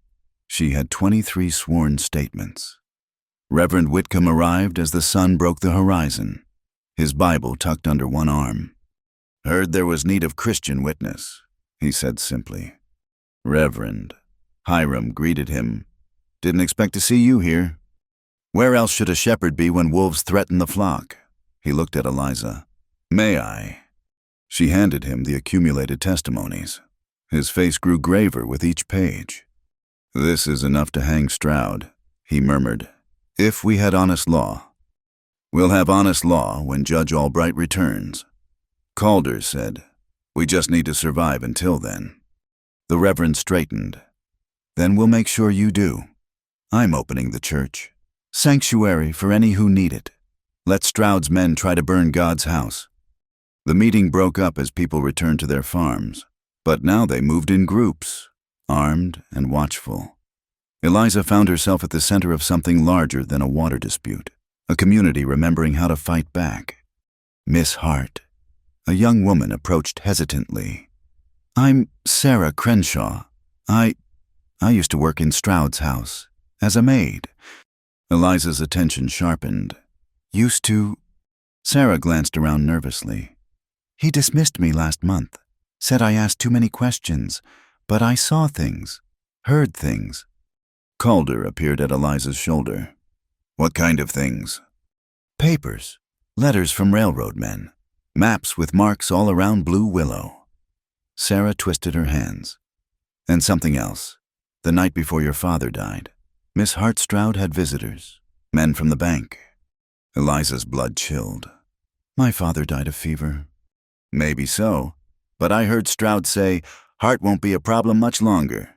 she had 23 sworn statements. Reverend Whitcomb arrived as the sun broke the horizon, his Bible tucked under one arm. Heard there was need of Christian witness, he said simply. Reverend, Hiram greeted him. Didn't expect to see you here. Where else should a shepherd be when wolves threaten the flock? He looked at Eliza. May I? She handed him the accumulated testimonies. His face grew graver with each page. This is enough to hang Stroud, he murmured. If we had honest law. We'll have honest law when Judge Albright returns. Calder said, we just need to survive until then. The Reverend straightened. Then we'll make sure you do. I'm opening the church. Sanctuary for any who need it. Let Stroud's men try to burn God's house. The meeting broke up as people returned to their farms, but now they moved in groups, armed and watchful. Eliza found herself at the center of something larger than a water dispute, a community remembering how to fight back. Miss Hart, a young woman, approached hesitantly. I'm Sarah Crenshaw. I used to work in Stroud's house, as a maid. Eliza's attention sharpened. Used to? Sarah glanced around nervously. He dismissed me last month, said I asked too many questions, but I saw things, heard things. Calder appeared at Eliza's shoulder. What kind of things? Papers, letters from railroad men, maps with marks all around Blue Willow. Sarah twisted her hands. And something else. The night before your father died, Miss Hart Stroud had visitors, men from the bank. Eliza's blood chilled. My father died of fever. Maybe so, but I heard Stroud say, Hart won't be a problem much longer.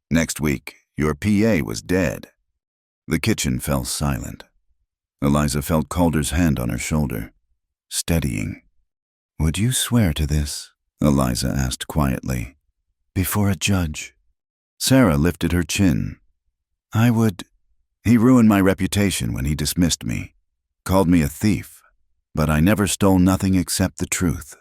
Next week, your PA was dead. The kitchen fell silent. Eliza felt Calder's hand on her shoulder, steadying. Would you swear to this? Eliza asked quietly. Before a judge. Sarah lifted her chin. I would. He ruined my reputation when he dismissed me. Called me a thief, but I never stole nothing except the truth.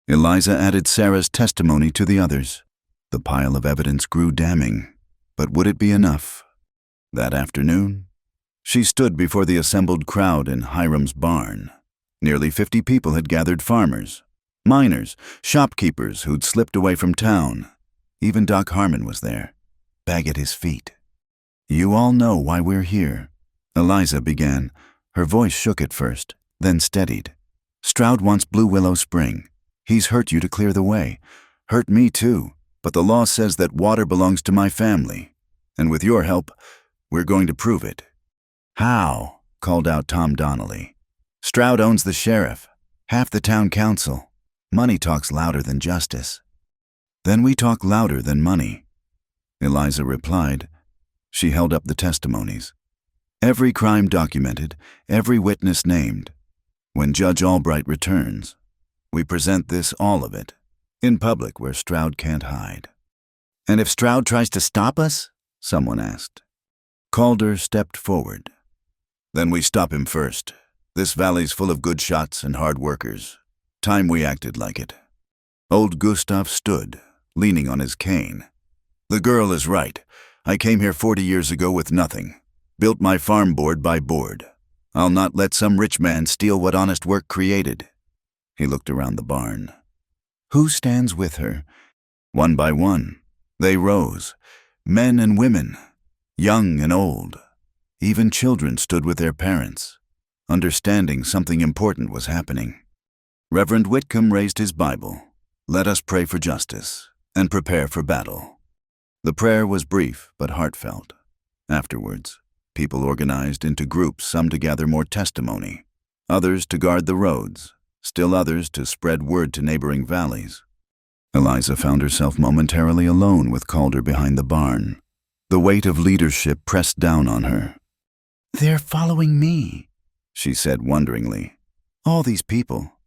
Eliza added Sarah's testimony to the others. The pile of evidence grew damning, but would it be enough? That afternoon, she stood before the assembled crowd in Hiram's barn. Nearly 50 people had gathered, farmers, miners, shopkeepers who'd slipped away from town. Even Doc Harmon was there, bag at his feet. You all know why we're here, Eliza began. Her voice shook at first, then steadied. Stroud wants Blue Willow Spring. He's hurt you to clear the way. Hurt me too, but the law says that water belongs to my family. And with your help, we're going to prove it." "How?" called out Tom Donnelly. "Stroud owns the sheriff, half the town council. Money talks louder than justice." "Then we talk louder than money," Eliza replied. She held up the testimonies. "Every crime documented, every witness named. When Judge Albright returns, we present this, all of it, in public where Stroud can't hide." "And if Stroud tries to stop us?" someone asked. Calder stepped forward. "Then we stop him first. This valley's full of good shots and hard workers. Time we acted like it." Old Gustav stood, leaning on his cane. "The girl is right. I came here 40 years ago with nothing. Built my farm board by board. I'll not let some rich man steal what honest work created." He looked around the barn. "Who stands with her?" One by one, they rose. Men and women, young and old. Even children stood with their parents, understanding something important was happening. Reverend Whitcomb raised his Bible. "Let us pray for justice and prepare for battle." The prayer was brief but heartfelt. Afterwards, people organized into groups, some to gather more testimony, others to guard the roads, still others to spread word to neighboring valleys. Eliza found herself momentarily alone with Calder behind the barn. The weight of leadership pressed down on her. "They're following me," she said wonderingly. "All these people."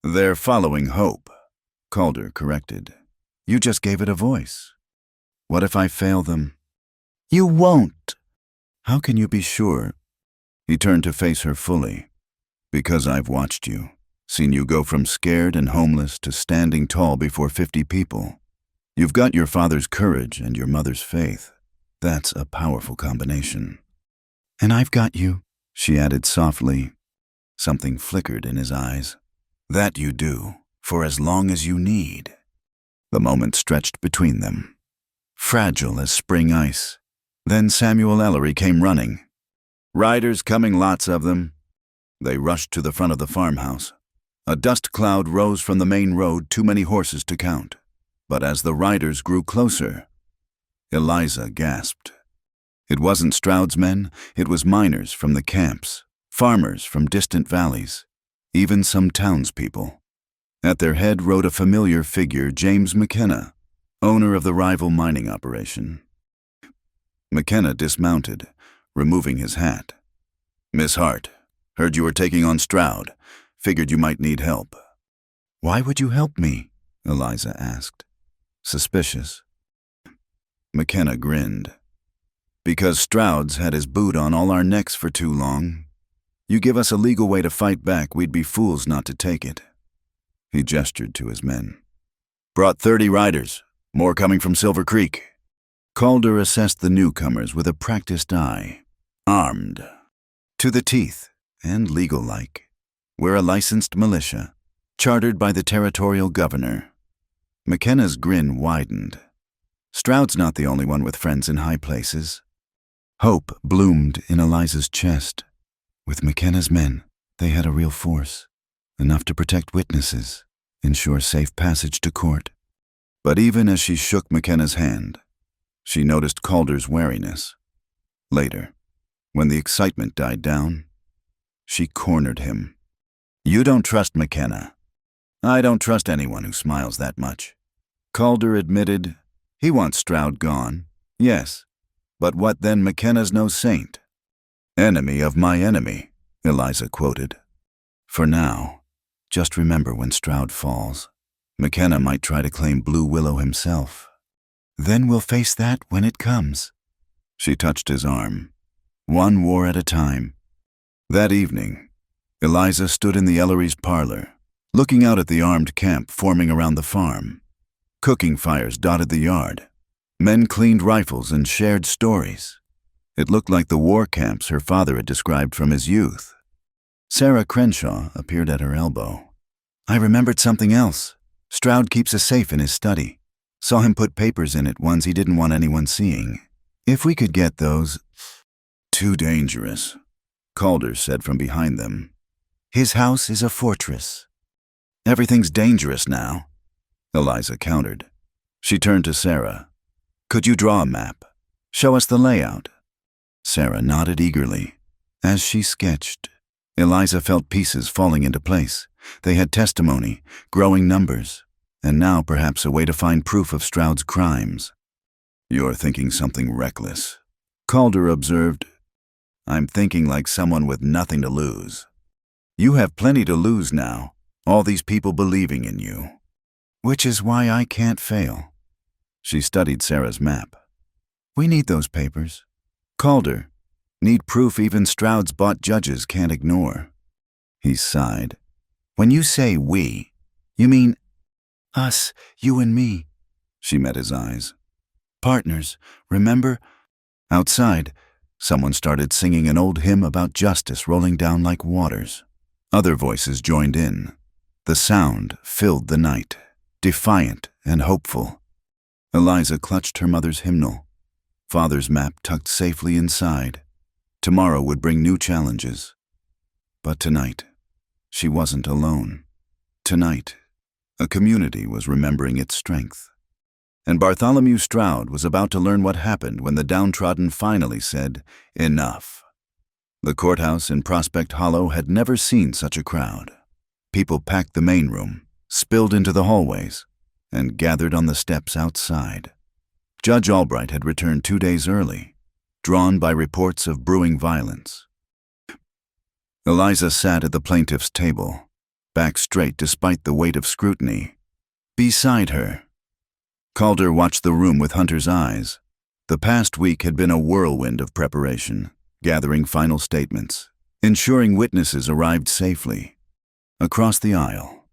"They're following hope," Calder corrected. "You just gave it a voice. What if I fail them?" "You won't." "How can you be sure?" He turned to face her fully. "Because I've watched you. Seen you go from scared and homeless to standing tall before 50 people. You've got your father's courage and your mother's faith. That's a powerful combination." "And I've got you," she added softly. Something flickered in his eyes. "That you do, for as long as you need." The moment stretched between them, fragile as spring ice. Then Samuel Ellery came running. "Riders coming, lots of them." They rushed to the front of the farmhouse. A dust cloud rose from the main road, too many horses to count. But as the riders grew closer, Eliza gasped. It wasn't Stroud's men, it was miners from the camps, farmers from distant valleys, even some townspeople. At their head rode a familiar figure, James McKenna, owner of the rival mining operation. McKenna dismounted, removing his hat. "Miss Hart, heard you were taking on Stroud. Figured you might need help." "Why would you help me?" Eliza asked, suspicious. McKenna grinned. "Because Stroud's had his boot on all our necks for too long. You give us a legal way to fight back, we'd be fools not to take it." He gestured to his men. "Brought 30 riders, more coming from Silver Creek." Calder assessed the newcomers with a practiced eye. "Armed to the teeth and legal-like. We're a licensed militia, chartered by the territorial governor." McKenna's grin widened. "Stroud's not the only one with friends in high places." Hope bloomed in Eliza's chest. With McKenna's men, they had a real force, enough to protect witnesses, ensure safe passage to court. But even as she shook McKenna's hand, she noticed Calder's wariness. Later, when the excitement died down, she cornered him. "You don't trust McKenna." "I don't trust anyone who smiles that much." Calder admitted. "He wants Stroud gone, yes. But what then? McKenna's no saint." "Enemy of my enemy," Eliza quoted. "For now, just remember when Stroud falls, McKenna might try to claim Blue Willow himself. Then we'll face that when it comes." She touched his arm. "One war at a time." That evening, Eliza stood in the Ellery's parlor, looking out at the armed camp forming around the farm. Cooking fires dotted the yard. Men cleaned rifles and shared stories. It looked like the war camps her father had described from his youth. Sarah Crenshaw appeared at her elbow. "I remembered something else. Stroud keeps a safe in his study. Saw him put papers in it, ones he didn't want anyone seeing. If we could get those—" "Too dangerous," Calder said from behind them. "His house is a fortress." "Everything's dangerous now." Eliza countered. She turned to Sarah. Could you draw a map? Show us the layout. Sarah nodded eagerly. As she sketched, Eliza felt pieces falling into place. They had testimony, growing numbers, and now perhaps a way to find proof of Stroud's crimes. You're thinking something reckless, Calder observed. I'm thinking like someone with nothing to lose. You have plenty to lose now, all these people believing in you. Which is why I can't fail. She studied Sarah's map. We need those papers. Calder, need proof even Stroud's bought judges can't ignore. He sighed. When you say we, you mean us, you and me. She met his eyes. Partners, remember? Outside, someone started singing an old hymn about justice rolling down like waters. Other voices joined in. The sound filled the night, defiant and hopeful. Eliza clutched her mother's hymnal. Father's map tucked safely inside. Tomorrow would bring new challenges. But tonight, she wasn't alone. Tonight, a community was remembering its strength. And Bartholomew Stroud was about to learn what happened when the downtrodden finally said, enough. The courthouse in Prospect Hollow had never seen such a crowd. People packed the main room, spilled into the hallways, and gathered on the steps outside. Judge Albright had returned 2 days early, drawn by reports of brewing violence. Eliza sat at the plaintiff's table, back straight despite the weight of scrutiny. Beside her, Calder watched the room with Hunter's eyes. The past week had been a whirlwind of preparation, gathering final statements, ensuring witnesses arrived safely. Across the aisle,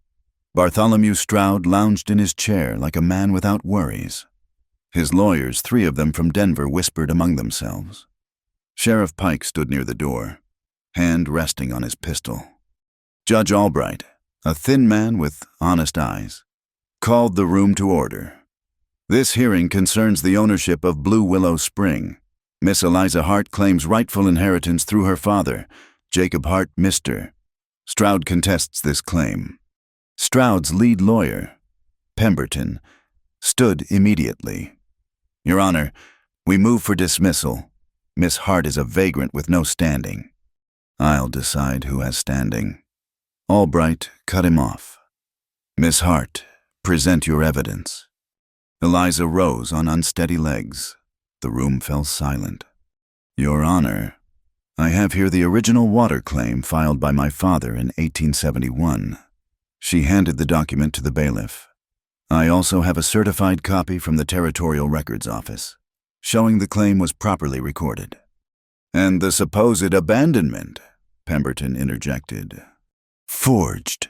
Bartholomew Stroud lounged in his chair like a man without worries. His lawyers, 3 of them from Denver, whispered among themselves. Sheriff Pike stood near the door, hand resting on his pistol. Judge Albright, a thin man with honest eyes, called the room to order. This hearing concerns the ownership of Blue Willow Spring. Miss Eliza Hart claims rightful inheritance through her father, Jacob Hart, Mr. Stroud contests this claim. Stroud's lead lawyer, Pemberton, stood immediately. Your Honor, we move for dismissal. Miss Hart is a vagrant with no standing. I'll decide who has standing. Albright cut him off. Miss Hart, present your evidence. Eliza rose on unsteady legs. The room fell silent. Your Honor, I have here the original water claim filed by my father in 1871. She handed the document to the bailiff. I also have a certified copy from the Territorial Records Office, showing the claim was properly recorded. And the supposed abandonment, Pemberton interjected. Forged,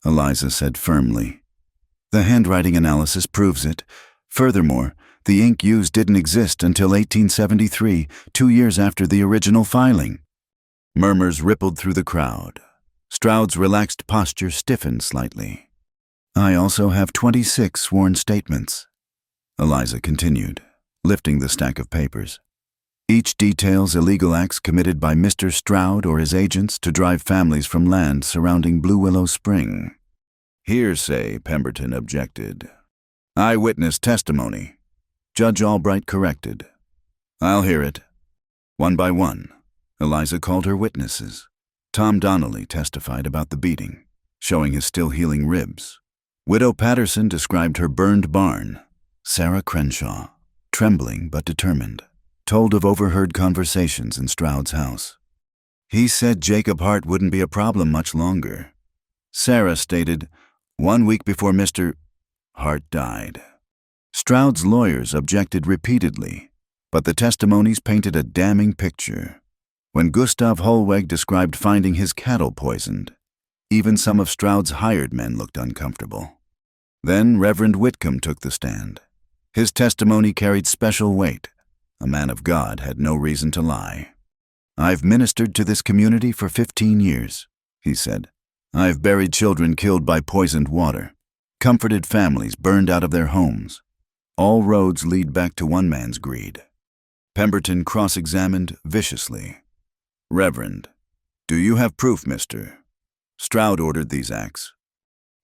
Eliza said firmly. The handwriting analysis proves it. Furthermore, the ink used didn't exist until 1873, 2 years after the original filing. Murmurs rippled through the crowd. Stroud's relaxed posture stiffened slightly. I also have 26 sworn statements, Eliza continued, lifting the stack of papers. Each details illegal acts committed by Mr. Stroud or his agents to drive families from land surrounding Blue Willow Spring. Hearsay, Pemberton objected. Eyewitness testimony, Judge Albright corrected. I'll hear it. One by one, Eliza called her witnesses. Tom Donnelly testified about the beating, showing his still healing ribs. Widow Patterson described her burned barn. Sarah Crenshaw, trembling but determined, told of overheard conversations in Stroud's house. He said Jacob Hart wouldn't be a problem much longer. Sarah stated, 1 week before Mr. Hart died. Stroud's lawyers objected repeatedly, but the testimonies painted a damning picture. When Gustav Holweg described finding his cattle poisoned, even some of Stroud's hired men looked uncomfortable. Then Reverend Whitcomb took the stand. His testimony carried special weight. A man of God had no reason to lie. I've ministered to this community for 15 years, he said. I've buried children killed by poisoned water, comforted families burned out of their homes. All roads lead back to one man's greed. Pemberton cross-examined viciously. Reverend, do you have proof, Mr. Stroud ordered these acts.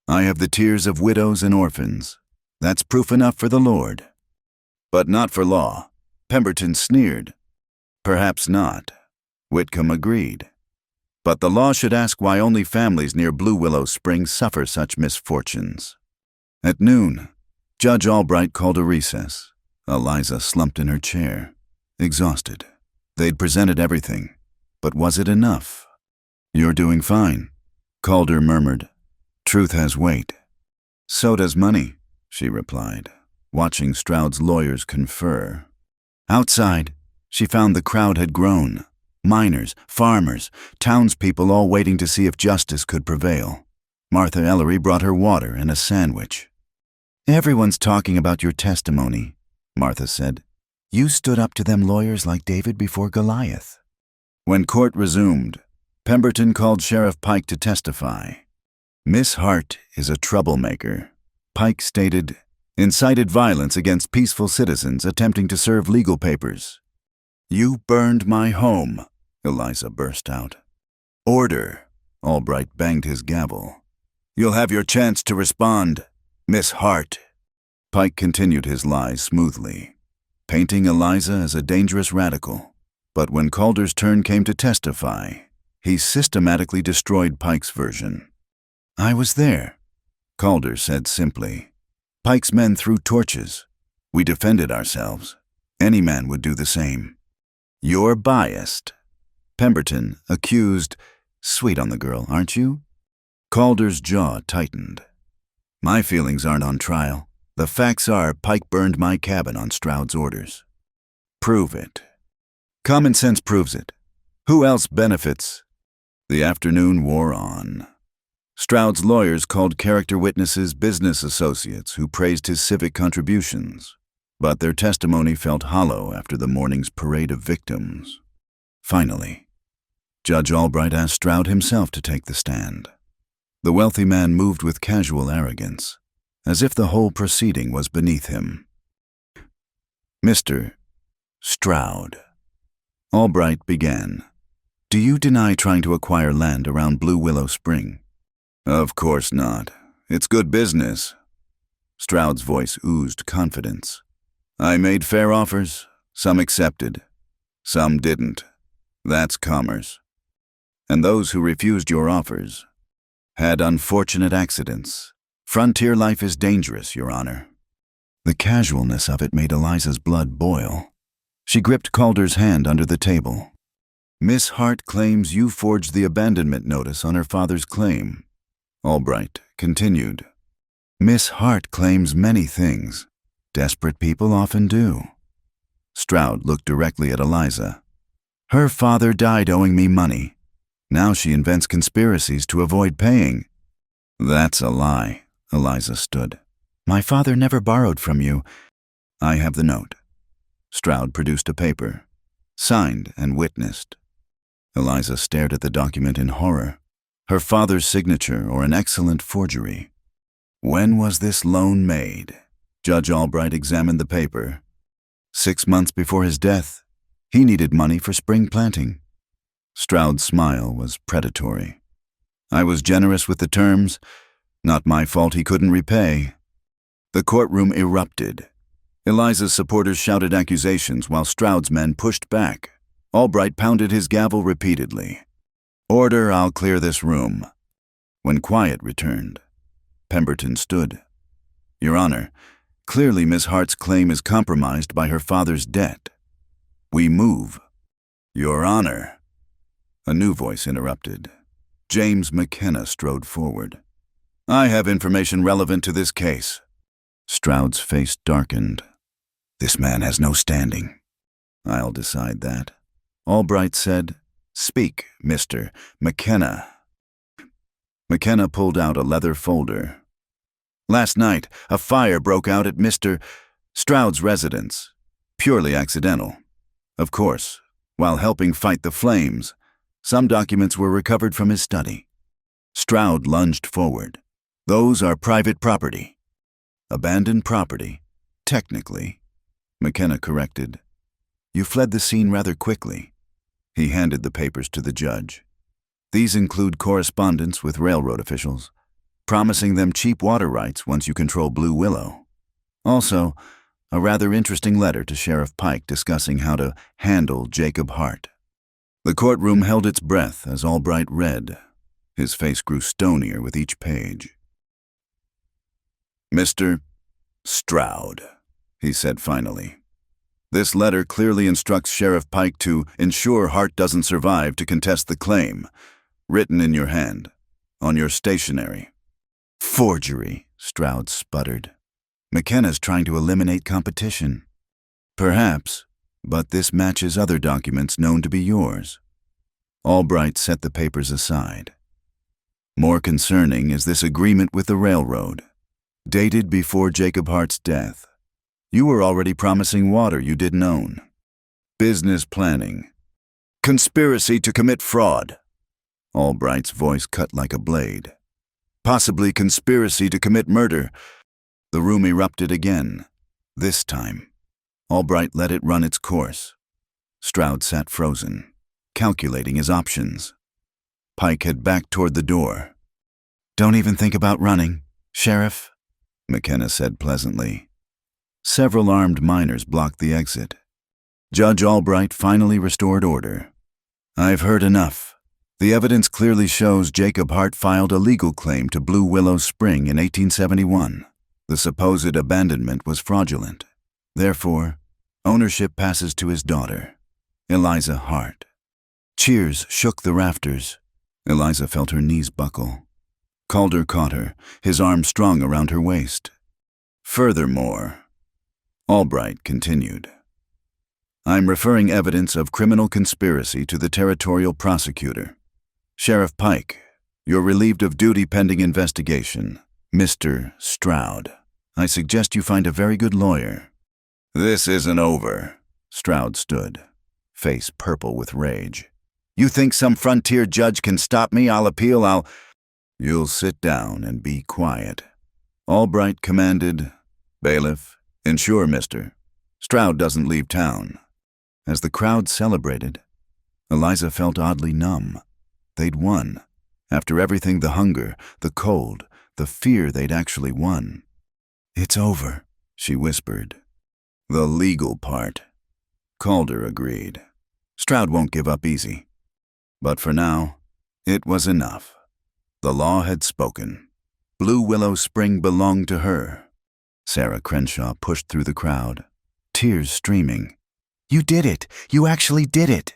I have the tears of widows and orphans. That's proof enough for the Lord. But not for law. Pemberton sneered. Perhaps not. Whitcomb agreed. But the law should ask why only families near Blue Willow Springs suffer such misfortunes. At noon, Judge Albright called a recess. Eliza slumped in her chair, exhausted. They'd presented everything, but was it enough? You're doing fine, Calder murmured. Truth has weight. So does money, she replied, watching Stroud's lawyers confer. Outside, she found the crowd had grown. Miners, farmers, townspeople all waiting to see if justice could prevail. Martha Ellery brought her water and a sandwich. Everyone's talking about your testimony, Martha said. You stood up to them lawyers like David before Goliath. When court resumed, Pemberton called Sheriff Pike to testify. Miss Hart is a troublemaker, Pike stated, incited violence against peaceful citizens attempting to serve legal papers. You burned my home, Eliza burst out. Order, Albright banged his gavel. You'll have your chance to respond, Miss Hart. Pike continued his lies smoothly, painting Eliza as a dangerous radical. But when Calder's turn came to testify, he systematically destroyed Pike's version. I was there, Calder said simply. Pike's men threw torches. We defended ourselves. Any man would do the same. You're biased. Pemberton accused, sweet on the girl, aren't you? Calder's jaw tightened. My feelings aren't on trial. The facts are Pike burned my cabin on Stroud's orders. Prove it. Common sense proves it. Who else benefits? The afternoon wore on. Stroud's lawyers called character witnesses business associates who praised his civic contributions, but their testimony felt hollow after the morning's parade of victims. Finally, Judge Albright asked Stroud himself to take the stand. The wealthy man moved with casual arrogance, as if the whole proceeding was beneath him. Mr. Stroud, Albright began, do you deny trying to acquire land around Blue Willow Spring? Of course not. It's good business. Stroud's voice oozed confidence. I made fair offers. Some accepted. Some didn't. That's commerce. And those who refused your offers had unfortunate accidents. Frontier life is dangerous, Your Honor. The casualness of it made Eliza's blood boil. She gripped Calder's hand under the table. Miss Hart claims you forged the abandonment notice on her father's claim. Albright continued. Miss Hart claims many things. Desperate people often do. Stroud looked directly at Eliza. Her father died owing me money. Now she invents conspiracies to avoid paying. That's a lie, Eliza stood. My father never borrowed from you. I have the note. Stroud produced a paper, signed and witnessed. Eliza stared at the document in horror. Her father's signature or an excellent forgery. When was this loan made? Judge Albright examined the paper. 6 months before his death. He needed money for spring planting. Stroud's smile was predatory. I was generous with the terms. Not my fault he couldn't repay. The courtroom erupted. Eliza's supporters shouted accusations while Stroud's men pushed back. Albright pounded his gavel repeatedly. Order, I'll clear this room. When quiet returned, Pemberton stood. Your Honor, clearly Miss Hart's claim is compromised by her father's debt. We move. Your Honor. A new voice interrupted. James McKenna strode forward. I have information relevant to this case. Stroud's face darkened. This man has no standing. I'll decide that. Albright said, Speak, Mr. McKenna. McKenna pulled out a leather folder. Last night, a fire broke out at Mr. Stroud's residence. Purely accidental. Of course, while helping fight the flames, some documents were recovered from his study. Stroud lunged forward. Those are private property. Abandoned property, technically. McKenna corrected. You fled the scene rather quickly. He handed the papers to the judge. These include correspondence with railroad officials. promising them cheap water rights once you control Blue Willow. Also, a rather interesting letter to Sheriff Pike discussing how to handle Jacob Hart. The courtroom held its breath as Albright read. His face grew stonier with each page. "Mr. Stroud," he said finally. "This letter clearly instructs Sheriff Pike to ensure Hart doesn't survive to contest the claim. Written in your hand, on your stationery." "Forgery," Stroud sputtered. "McKenna's trying to eliminate competition." "Perhaps, but this matches other documents known to be yours." Albright set the papers aside. "More concerning is this agreement with the railroad, dated before Jacob Hart's death. You were already promising water you didn't own. Business planning. Conspiracy to commit fraud." Albright's voice cut like a blade. "Possibly conspiracy to commit murder." The room erupted again. This time, Albright let it run its course. Stroud sat frozen, calculating his options. Pike had backed toward the door. "Don't even think about running, Sheriff," McKenna said pleasantly. Several armed miners blocked the exit. Judge Albright finally restored order. "I've heard enough. The evidence clearly shows Jacob Hart filed a legal claim to Blue Willow Spring in 1871. The supposed abandonment was fraudulent. Therefore, ownership passes to his daughter, Eliza Hart." Cheers shook the rafters. Eliza felt her knees buckle. Calder caught her, his arm strung around her waist. "Furthermore," Albright continued, "I'm referring evidence of criminal conspiracy to the territorial prosecutor. Sheriff Pike, you're relieved of duty pending investigation. Mr. Stroud, I suggest you find a very good lawyer." "This isn't over." Stroud stood, face purple with rage. "You think some frontier judge can stop me? I'll appeal, You'll sit down and be quiet." Albright commanded. "Bailiff, ensure Mr. Stroud doesn't leave town." As the crowd celebrated, Eliza felt oddly numb. They'd won. After everything, the hunger, the cold, the fear, they'd actually won. "It's over," she whispered. "The legal part." Calder agreed. "Stroud won't give up easy." But for now, it was enough. The law had spoken. Blue Willow Spring belonged to her. Sarah Crenshaw pushed through the crowd, tears streaming. "You did it! You actually did it!"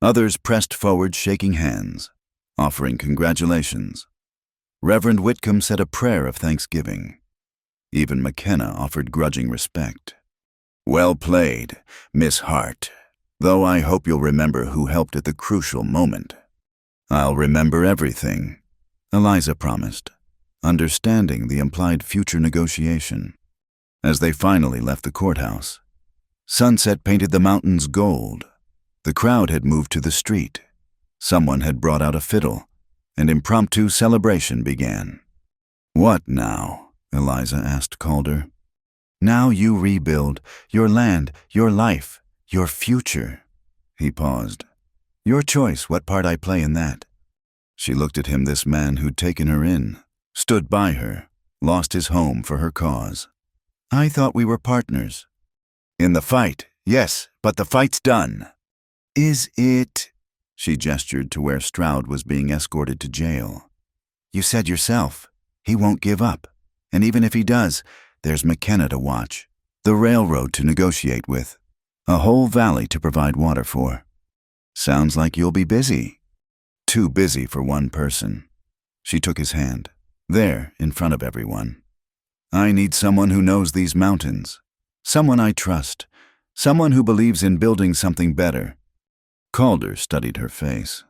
Others pressed forward, shaking hands, offering congratulations. Reverend Whitcomb said a prayer of thanksgiving. Even McKenna offered grudging respect. "Well played, Miss Hart, though I hope you'll remember who helped at the crucial moment." "I'll remember everything," Eliza promised, understanding the implied future negotiation. As they finally left the courthouse, sunset painted the mountains gold. The crowd had moved to the street. Someone had brought out a fiddle, and impromptu celebration began. "What now?" Eliza asked Calder. "Now you rebuild your land, your life, your future." He paused. "Your choice what part I play in that." She looked at him, this man who'd taken her in, stood by her, lost his home for her cause. "I thought we were partners." "In the fight, yes, but the fight's done." "Is it?" She gestured to where Stroud was being escorted to jail. "You said yourself, he won't give up. And even if he does, there's McKenna to watch, the railroad to negotiate with, a whole valley to provide water for. Sounds like you'll be busy." Too busy for one person. She took his hand, there in front of everyone. "I need someone who knows these mountains, someone I trust, someone who believes in building something better." Calder studied her face.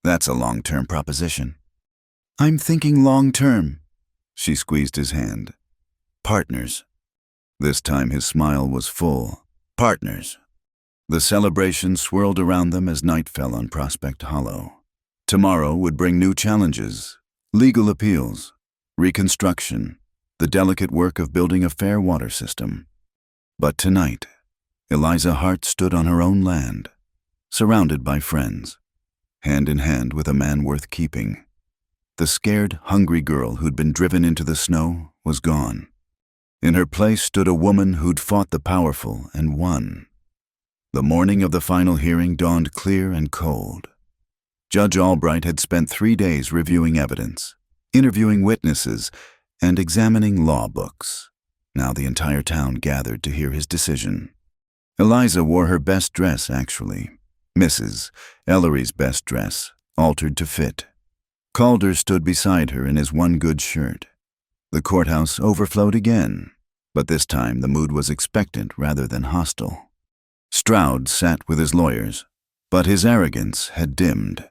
"That's a long-term proposition." "I'm thinking long-term." She squeezed his hand. "Partners." This time his smile was full. "Partners." The celebration swirled around them as night fell on Prospect Hollow. Tomorrow would bring new challenges, legal appeals, reconstruction, the delicate work of building a fair water system. But tonight, Eliza Hart stood on her own land, surrounded by friends, hand in hand with a man worth keeping. The scared, hungry girl who'd been driven into the snow was gone. In her place stood a woman who'd fought the powerful and won. The morning of the final hearing dawned clear and cold. Judge Albright had spent 3 days reviewing evidence, interviewing witnesses, and examining law books. Now the entire town gathered to hear his decision. Eliza wore her best dress, actually. Mrs. Ellery's best dress, altered to fit. Calder stood beside her in his one good shirt. The courthouse overflowed again, but this time the mood was expectant rather than hostile. Stroud sat with his lawyers, but his arrogance had dimmed.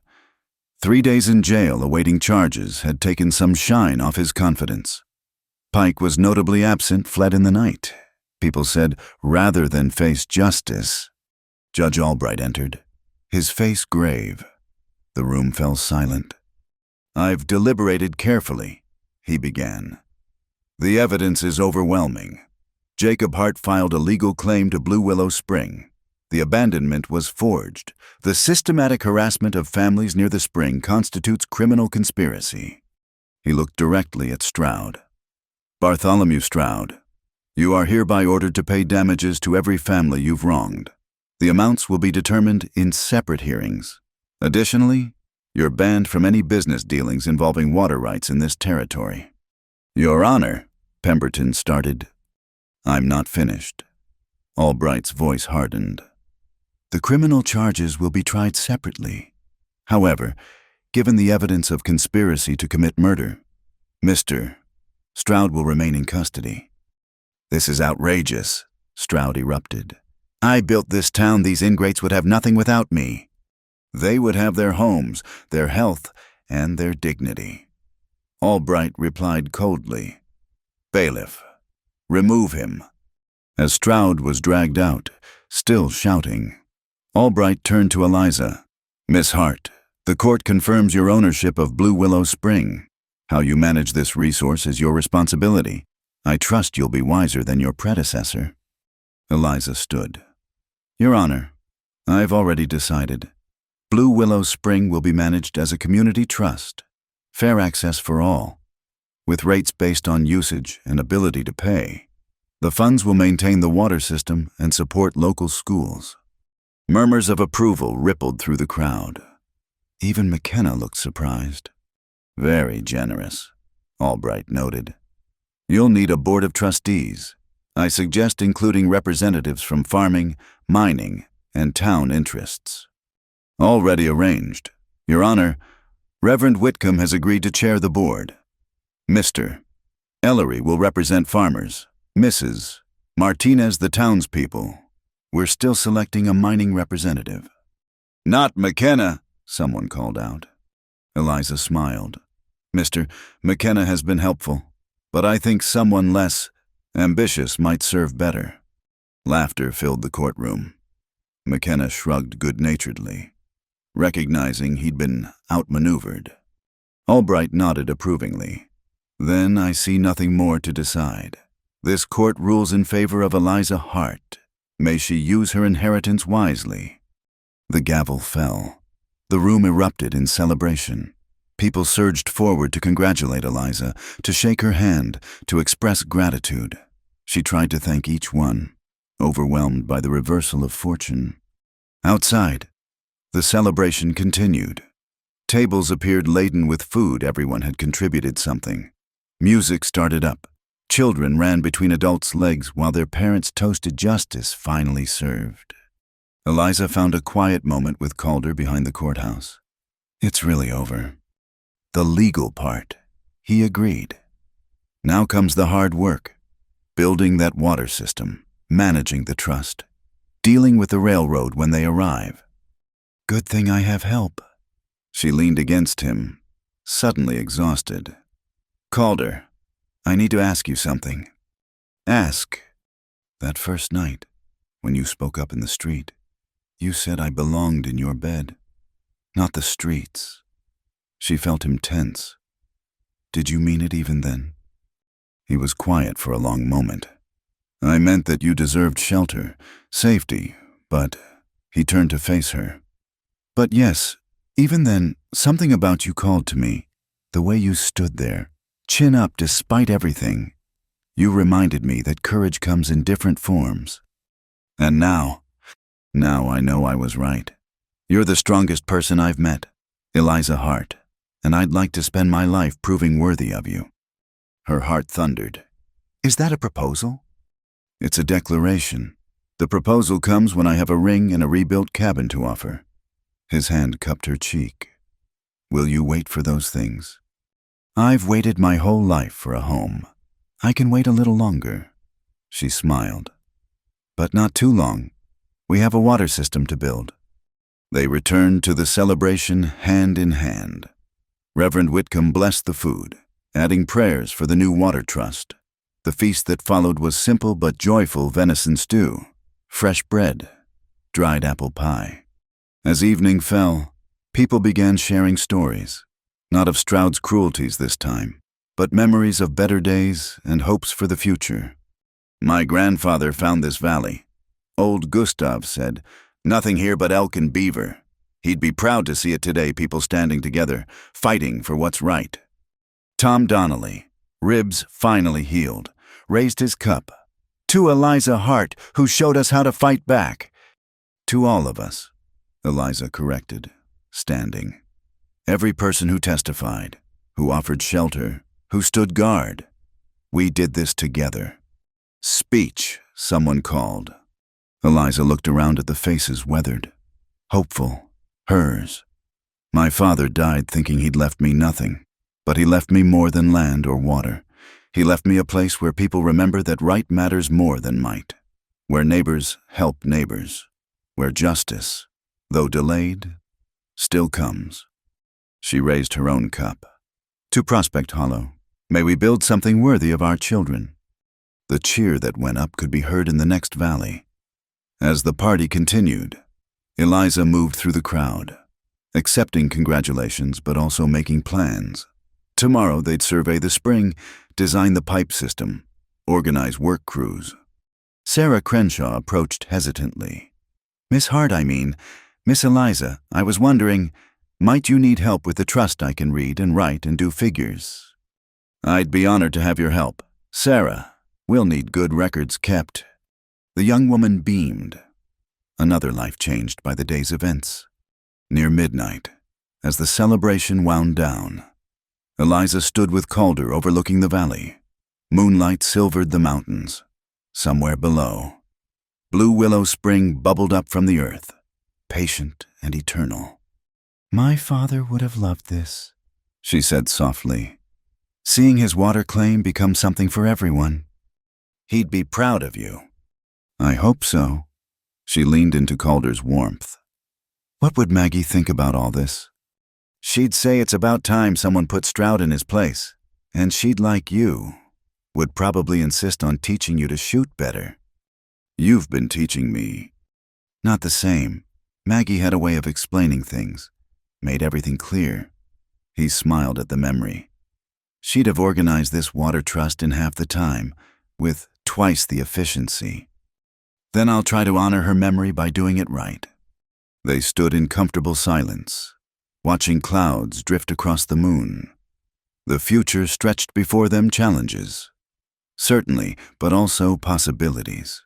3 days in jail awaiting charges had taken some shine off his confidence. Pike was notably absent, fled in the night. People said, rather than face justice. Judge Albright entered, his face grave. The room fell silent. "I've deliberated carefully," he began. "The evidence is overwhelming. Jacob Hart filed a legal claim to Blue Willow Spring. The abandonment was forged. The systematic harassment of families near the spring constitutes criminal conspiracy." He looked directly at Stroud. "Bartholomew Stroud, you are hereby ordered to pay damages to every family you've wronged. The amounts will be determined in separate hearings. Additionally, you're banned from any business dealings involving water rights in this territory." "Your Honor," Pemberton started. "I'm not finished." Albright's voice hardened. "The criminal charges will be tried separately. However, given the evidence of conspiracy to commit murder, Mr. Stroud will remain in custody." "This is outrageous," Stroud erupted. "I built this town. These ingrates would have nothing without me. They would have their homes, their health, and their dignity." Albright replied coldly, "Bailiff, remove him." As Stroud was dragged out, still shouting, Albright turned to Eliza. "Miss Hart, the court confirms your ownership of Blue Willow Spring. How you manage this resource is your responsibility. I trust you'll be wiser than your predecessor." Eliza stood. "Your Honor, I've already decided. Blue Willow Spring will be managed as a community trust, fair access for all, with rates based on usage and ability to pay. The funds will maintain the water system and support local schools." Murmurs of approval rippled through the crowd. Even McKenna looked surprised. "Very generous," Albright noted. "You'll need a board of trustees. I suggest including representatives from farming, mining, and town interests." "Already arranged. Your Honor, Reverend Whitcomb has agreed to chair the board. Mr. Ellery will represent farmers. Mrs. Martinez the townspeople. We're still selecting a mining representative." "Not McKenna," someone called out. Eliza smiled. "Mr. McKenna has been helpful, but I think someone less ambitious might serve better." Laughter filled the courtroom. McKenna shrugged good-naturedly, recognizing he'd been outmaneuvered. Albright nodded approvingly. "Then I see nothing more to decide. This court rules in favor of Eliza Hart. May she use her inheritance wisely." The gavel fell. The room erupted in celebration. People surged forward to congratulate Eliza, to shake her hand, to express gratitude. She tried to thank each one, overwhelmed by the reversal of fortune. Outside, the celebration continued. Tables appeared laden with food. Everyone had contributed something. Music started up. Children ran between adults' legs while their parents toasted justice finally served. Eliza found a quiet moment with Calder behind the courthouse. "It's really over." "The legal part," he agreed. "Now comes the hard work. Building that water system, managing the trust, dealing with the railroad when they arrive." "Good thing I have help." She leaned against him, suddenly exhausted. "Calder, I need to ask you something." "Ask." "That first night, when you spoke up in the street, you said I belonged in your bed, not the streets." She felt him tense. "Did you mean it even then?" He was quiet for a long moment. "I meant that you deserved shelter, safety, but—" He turned to face her. "But yes, even then, something about you called to me. The way you stood there, chin up despite everything. You reminded me that courage comes in different forms. And now I know I was right. You're the strongest person I've met, Eliza Hart, and I'd like to spend my life proving worthy of you. Her heart thundered. Is that a proposal? It's a declaration. The proposal comes when I have a ring and a rebuilt cabin to offer. His hand cupped her cheek. Will you wait for those things? I've waited my whole life for a home. I can wait a little longer. She smiled. But not too long. We have a water system to build. They returned to the celebration hand in hand. Reverend Whitcomb blessed the food, adding prayers for the new water trust. The feast that followed was simple but joyful venison stew, fresh bread, dried apple pie. As evening fell, people began sharing stories, not of Stroud's cruelties this time, but memories of better days and hopes for the future. My grandfather found this valley. Old Gustav said, "Nothing here but elk and beaver." He'd be proud to see it today, people standing together, fighting for what's right. Tom Donnelly, ribs finally healed, raised his cup. To Eliza Hart, who showed us how to fight back. To all of us, Eliza corrected, standing. Every person who testified, who offered shelter, who stood guard. We did this together. Speech, someone called. Eliza looked around at the faces weathered. Hopeful. Hers. My father died thinking he'd left me nothing, but he left me more than land or water. He left me a place where people remember that right matters more than might, where neighbors help neighbors, where justice, though delayed, still comes. She raised her own cup. To Prospect Hollow, may we build something worthy of our children. The cheer that went up could be heard in the next valley. As the party continued, Eliza moved through the crowd, accepting congratulations but also making plans. Tomorrow they'd survey the spring, design the pipe system, organize work crews. Sarah Crenshaw approached hesitantly. Miss Eliza, I was wondering, might you need help with the trust? I can read and write and do figures. I'd be honored to have your help. Sarah, we'll need good records kept. The young woman beamed. Another life changed by the day's events. Near midnight, as the celebration wound down, Eliza stood with Calder overlooking the valley. Moonlight silvered the mountains. Somewhere below, Blue Willow Spring bubbled up from the earth, patient and eternal. My father would have loved this, she said softly. Seeing his water claim become something for everyone. He'd be proud of you. I hope so. She leaned into Calder's warmth. What would Maggie think about all this? She'd say it's about time someone put Stroud in his place, and she'd like you, would probably insist on teaching you to shoot better. You've been teaching me. Not the same. Maggie had a way of explaining things, made everything clear. He smiled at the memory. She'd have organized this water trust in half the time, with twice the efficiency. Then I'll try to honor her memory by doing it right. They stood in comfortable silence, watching clouds drift across the moon. The future stretched before them challenges. Certainly, but also possibilities.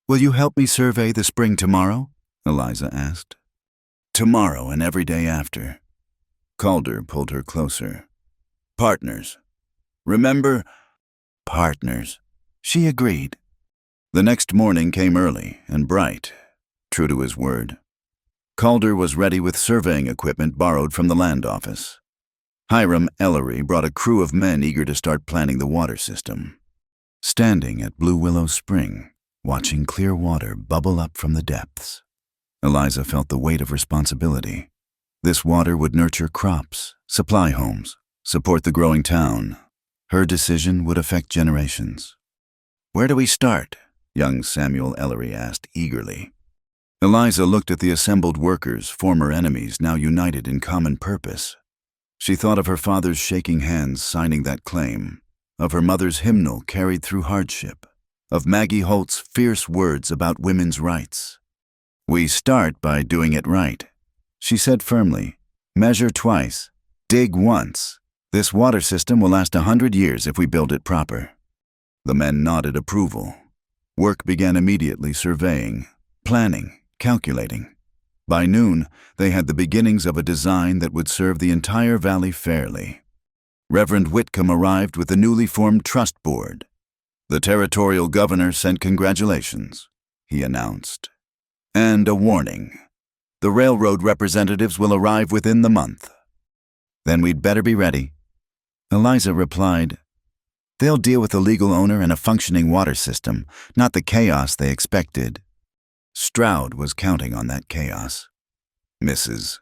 Will you help me survey the spring tomorrow? Eliza asked. Tomorrow and every day after. Calder pulled her closer. Partners. Remember? Partners. She agreed. The next morning came early and bright, true to his word. Calder was ready with surveying equipment borrowed from the land office. Hiram Ellery brought a crew of men eager to start planning the water system. Standing at Blue Willow Spring, watching clear water bubble up from the depths, Eliza felt the weight of responsibility. This water would nurture crops, supply homes, support the growing town. Her decision would affect generations. Where do we start? Young Samuel Ellery asked eagerly. Eliza looked at the assembled workers, former enemies now united in common purpose. She thought of her father's shaking hands signing that claim, of her mother's hymnal carried through hardship, of Maggie Holt's fierce words about women's rights. We start by doing it right, she said firmly. Measure twice, dig once, This water system will last 100 years if we build it proper. The men nodded approval. Work began immediately, surveying, planning, calculating. By noon, they had the beginnings of a design that would serve the entire valley fairly. Reverend Whitcomb arrived with the newly formed trust board. The territorial governor sent congratulations, he announced. And a warning. The railroad representatives will arrive within the month. Then we'd better be ready. Eliza replied, "They'll deal with the legal owner and a functioning water system, not the chaos they expected." Stroud was counting on that chaos. "Mrs.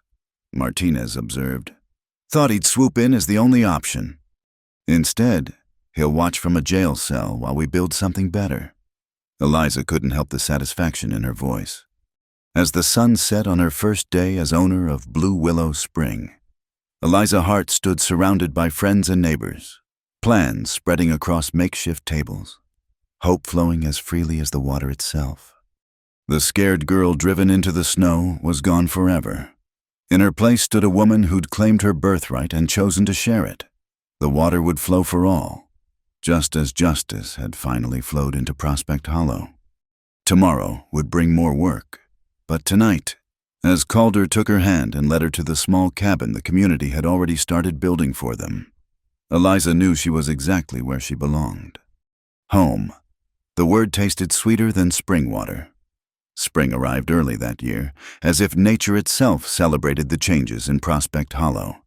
Martinez observed. Thought he'd swoop in as the only option. Instead, he'll watch from a jail cell while we build something better." Eliza couldn't help the satisfaction in her voice. As the sun set on her first day as owner of Blue Willow Spring, Eliza Hart stood surrounded by friends and neighbors, plans spreading across makeshift tables, hope flowing as freely as the water itself. The scared girl driven into the snow was gone forever. In her place stood a woman who'd claimed her birthright and chosen to share it. The water would flow for all, just as justice had finally flowed into Prospect Hollow. Tomorrow would bring more work, but tonight, as Calder took her hand and led her to the small cabin the community had already started building for them, Eliza knew she was exactly where she belonged. Home. The word tasted sweeter than spring water. Spring arrived early that year, as if nature itself celebrated the changes in Prospect Hollow.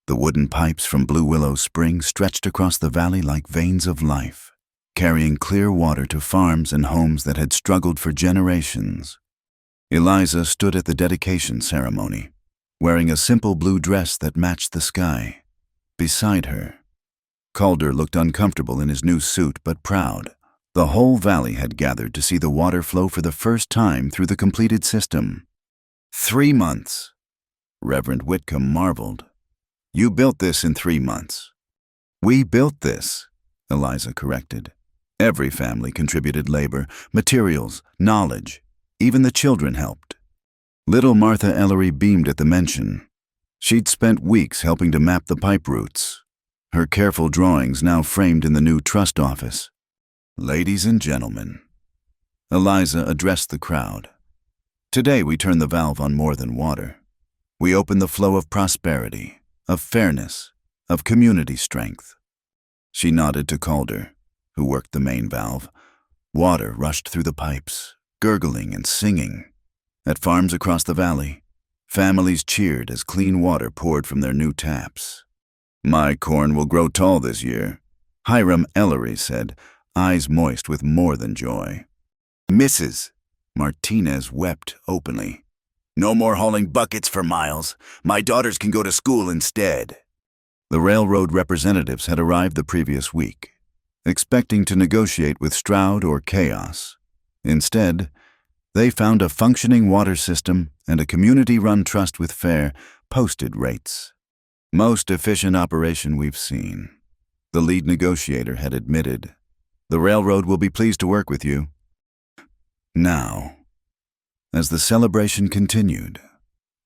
The wooden pipes from Blue Willow Spring stretched across the valley like veins of life, carrying clear water to farms and homes that had struggled for generations. Eliza stood at the dedication ceremony, wearing a simple blue dress that matched the sky. Beside her, Calder looked uncomfortable in his new suit but proud. The whole valley had gathered to see the water flow for the first time through the completed system. 3 months. Reverend Whitcomb marveled. "You built this in 3 months." "We built this," Eliza corrected. "Every family contributed labor, materials, knowledge. Even the children helped." Little Martha Ellery beamed at the mention. She'd spent weeks helping to map the pipe routes, her careful drawings now framed in the new trust office. "Ladies and gentlemen," Eliza addressed the crowd. "Today we turn the valve on more than water. We open the flow of prosperity, of fairness, of community strength." She nodded to Calder, who worked the main valve. Water rushed through the pipes, gurgling and singing. At farms across the valley, families cheered as clean water poured from their new taps. "My corn will grow tall this year," Hiram Ellery said, eyes moist with more than joy. "Mrs. Martinez wept openly. No more hauling buckets for miles. My daughters can go to school instead." The railroad representatives had arrived the previous week, expecting to negotiate with Stroud or chaos. Instead, they found a functioning water system and a community-run trust with fair, posted rates. "Most efficient operation we've seen," the lead negotiator had admitted. "The railroad will be pleased to work with you." Now, as the celebration continued,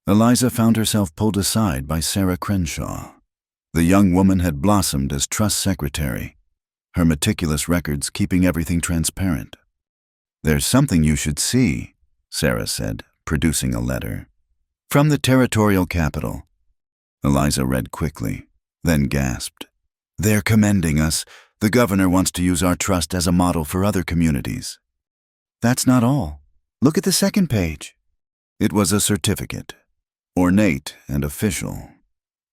Eliza found herself pulled aside by Sarah Crenshaw. The young woman had blossomed as trust secretary, her meticulous records keeping everything transparent. "There's something you should see," Sarah said, producing a letter. "From the territorial capital." Eliza read quickly, then gasped. "They're commending us. The governor wants to use our trust as a model for other communities." "That's not all. Look at the second page." It was a certificate, ornate and official.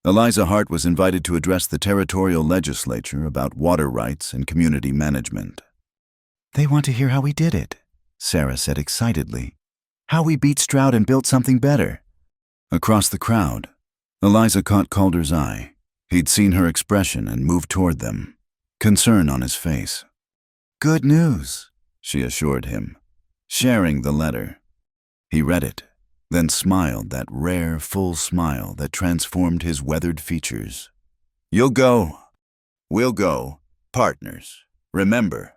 Eliza Hart was invited to address the territorial legislature about water rights and community management. "They want to hear how we did it," Sarah said excitedly. "How we beat Stroud and built something better." Across the crowd, Eliza caught Calder's eye. He'd seen her expression and moved toward them, concern on his face. "Good news," she assured him, sharing the letter. He read it, then smiled that rare, full smile that transformed his weathered features. "You'll go. We'll go. Partners. Remember."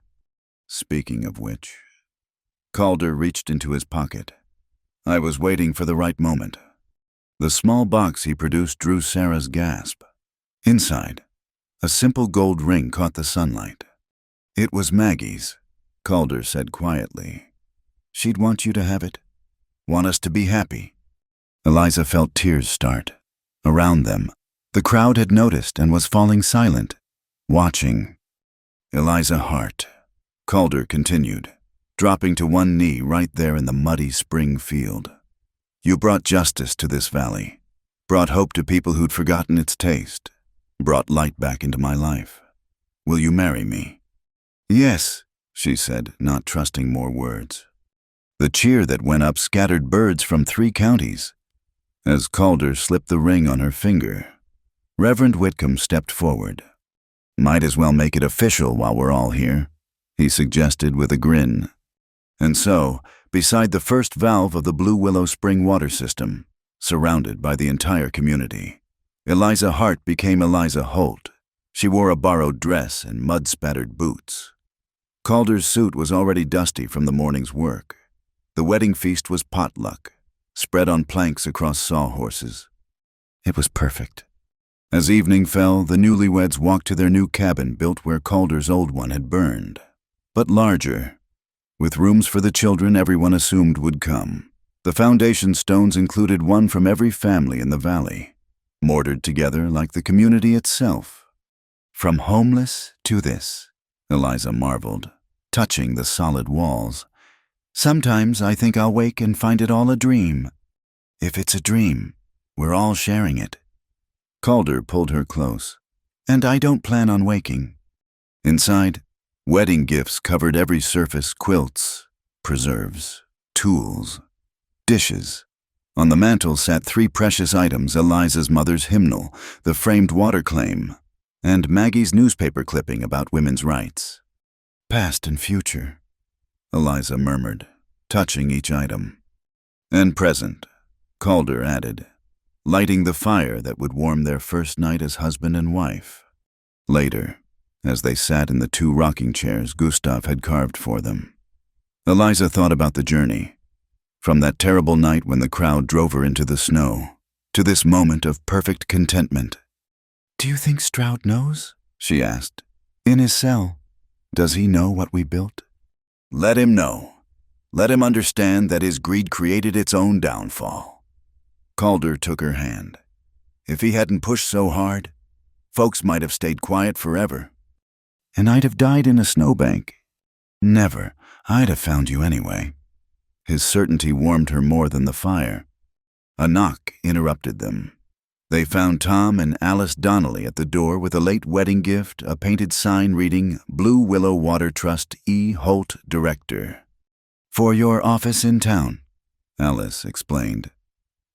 Speaking of which, Calder reached into his pocket. I was waiting for the right moment. The small box he produced drew Sarah's gasp. Inside, A simple gold ring caught the sunlight. It was Maggie's, Calder said quietly. She'd want you to have it. Want us to be happy. Eliza felt tears start. Around them, the crowd had noticed and was falling silent, watching. Eliza Hart, Calder continued, dropping to one knee right there in the muddy spring field. You brought justice to this valley, brought hope to people who'd forgotten its taste, brought light back into my life. Will you marry me? Yes, she said, not trusting more words. The cheer that went up scattered birds from 3 counties. As Calder slipped the ring on her finger, Reverend Whitcomb stepped forward. Might as well make it official while we're all here, he suggested with a grin. And so, beside the first valve of the Blue Willow Spring water system, surrounded by the entire community, Eliza Hart became Eliza Holt. She wore a borrowed dress and mud-spattered boots. Calder's suit was already dusty from the morning's work. The wedding feast was potluck, spread on planks across sawhorses. It was perfect. As evening fell, the newlyweds walked to their new cabin built where Calder's old one had burned, but larger, with rooms for the children everyone assumed would come. The foundation stones included one from every family in the valley, mortared together like the community itself. From homeless to this, Eliza marveled, touching the solid walls. Sometimes I think I'll wake and find it all a dream. If it's a dream, we're all sharing it. Calder pulled her close. And I don't plan on waking. Inside, wedding gifts covered every surface: quilts, preserves, tools, dishes. On the mantel sat 3 precious items: Eliza's mother's hymnal, the framed water claim, and Maggie's newspaper clipping about women's rights. Past and future, Eliza murmured, touching each item. And present, Calder added, lighting the fire that would warm their first night as husband and wife. Later, as they sat in the 2 rocking chairs Gustav had carved for them, Eliza thought about the journey, from that terrible night when the crowd drove her into the snow, to this moment of perfect contentment. Do you think Stroud knows? She asked. In his cell. Does he know what we built? Let him know. Let him understand that his greed created its own downfall. Calder took her hand. If he hadn't pushed so hard, folks might have stayed quiet forever. And I'd have died in a snowbank. Never. I'd have found you anyway. His certainty warmed her more than the fire. A knock interrupted them. They found Tom and Alice Donnelly at the door with a late wedding gift, a painted sign reading, Blue Willow Water Trust E. Holt, Director. For your office in town, Alice explained.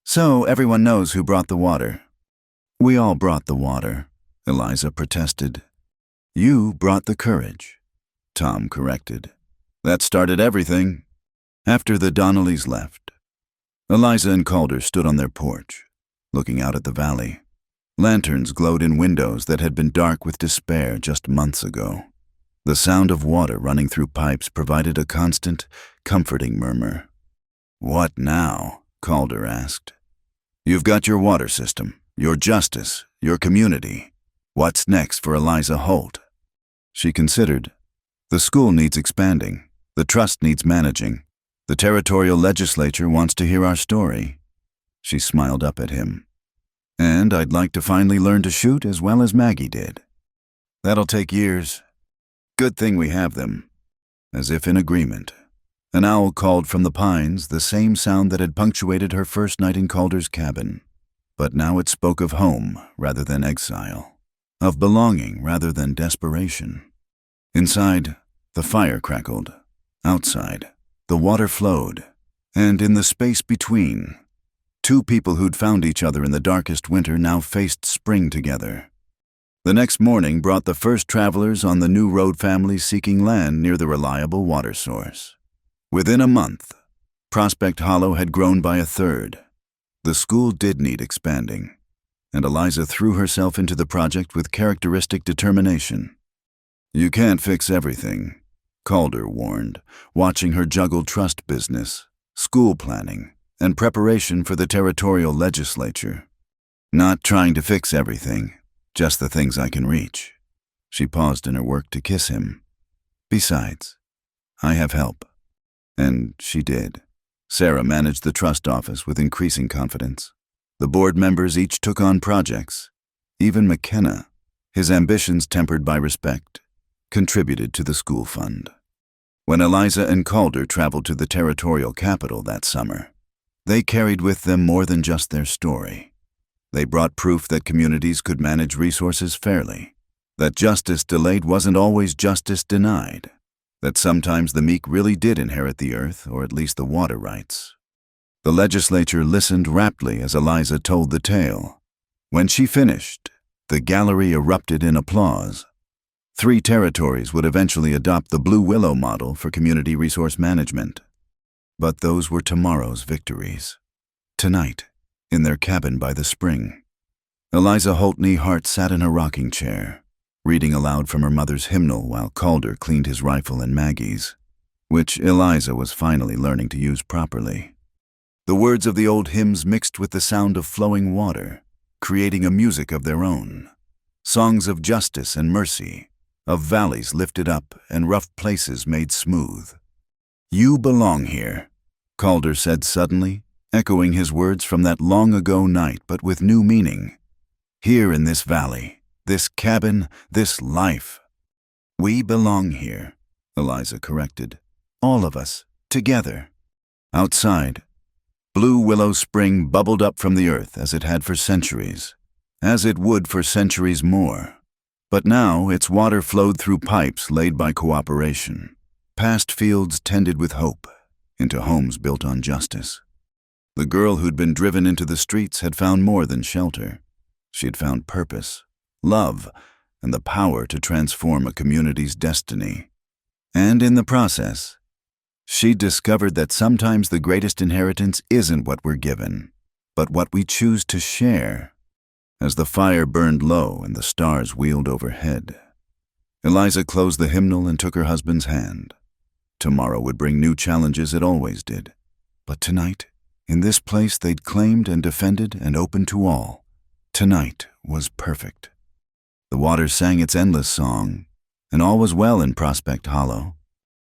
So everyone knows who brought the water. We all brought the water, Eliza protested. You brought the courage, Tom corrected. That started everything. After the Donnellys left, Eliza and Calder stood on their porch, looking out at the valley. Lanterns glowed in windows that had been dark with despair just months ago. The sound of water running through pipes provided a constant, comforting murmur. What now? Calder asked. You've got your water system, your justice, your community. What's next for Eliza Holt? She considered. The school needs expanding. The trust needs managing. The territorial legislature wants to hear our story. She smiled up at him. And I'd like to finally learn to shoot as well as Maggie did. That'll take years. Good thing we have them. As if in agreement, an owl called from the pines, the same sound that had punctuated her first night in Calder's cabin. But now it spoke of home rather than exile, of belonging rather than desperation. Inside, the fire crackled. Outside, the water flowed. And in the space between, 2 people who'd found each other in the darkest winter now faced spring together. The next morning brought the first travelers on the new road family seeking land near the reliable water source. Within a month, Prospect Hollow had grown by 1/3. The school did need expanding, and Eliza threw herself into the project with characteristic determination. You can't fix everything, Calder warned, watching her juggle trust business, school planning, and preparation for the territorial legislature. Not trying to fix everything, just the things I can reach. She paused in her work to kiss him. Besides, I have help. And she did. Sarah managed the trust office with increasing confidence. The board members each took on projects. Even McKenna, his ambitions tempered by respect, contributed to the school fund. When Eliza and Calder traveled to the territorial capital that summer, they carried with them more than just their story. They brought proof that communities could manage resources fairly, that justice delayed wasn't always justice denied, that sometimes the meek really did inherit the earth, or at least the water rights. The legislature listened raptly as Eliza told the tale. When she finished, the gallery erupted in applause. 3 territories would eventually adopt the Blue Willow model for community resource management. But those were tomorrow's victories. Tonight, in their cabin by the spring, Eliza Houltney Hart sat in a rocking chair, reading aloud from her mother's hymnal while Calder cleaned his rifle and Maggie's, which Eliza was finally learning to use properly. The words of the old hymns mixed with the sound of flowing water, creating a music of their own. Songs of justice and mercy, of valleys lifted up and rough places made smooth. You belong here, Calder said suddenly, echoing his words from that long-ago night but with new meaning. Here in this valley, this cabin, this life. We belong here, Eliza corrected. All of us, together. Outside, Blue Willow Spring bubbled up from the earth as it had for centuries, as it would for centuries more. But now its water flowed through pipes laid by cooperation, past fields tended with hope, into homes built on justice. The girl who'd been driven into the streets had found more than shelter. She had found purpose, love, and the power to transform a community's destiny. And in the process, she discovered that sometimes the greatest inheritance isn't what we're given, but what we choose to share. As the fire burned low and the stars wheeled overhead, Eliza closed the hymnal and took her husband's hand. Tomorrow would bring new challenges, it always did. But tonight, in this place they'd claimed and defended and opened to all, tonight was perfect. The water sang its endless song, and all was well in Prospect Hollow.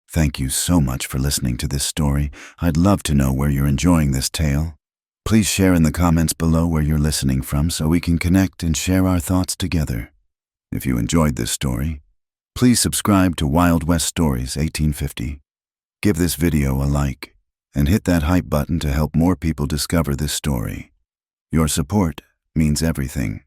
Thank you so much for listening to this story. I'd love to know where you're enjoying this tale. Please share in the comments below where you're listening from so we can connect and share our thoughts together. If you enjoyed this story, please subscribe to Wild West Stories 1850. Give this video a like and hit that hype button to help more people discover this story. Your support means everything.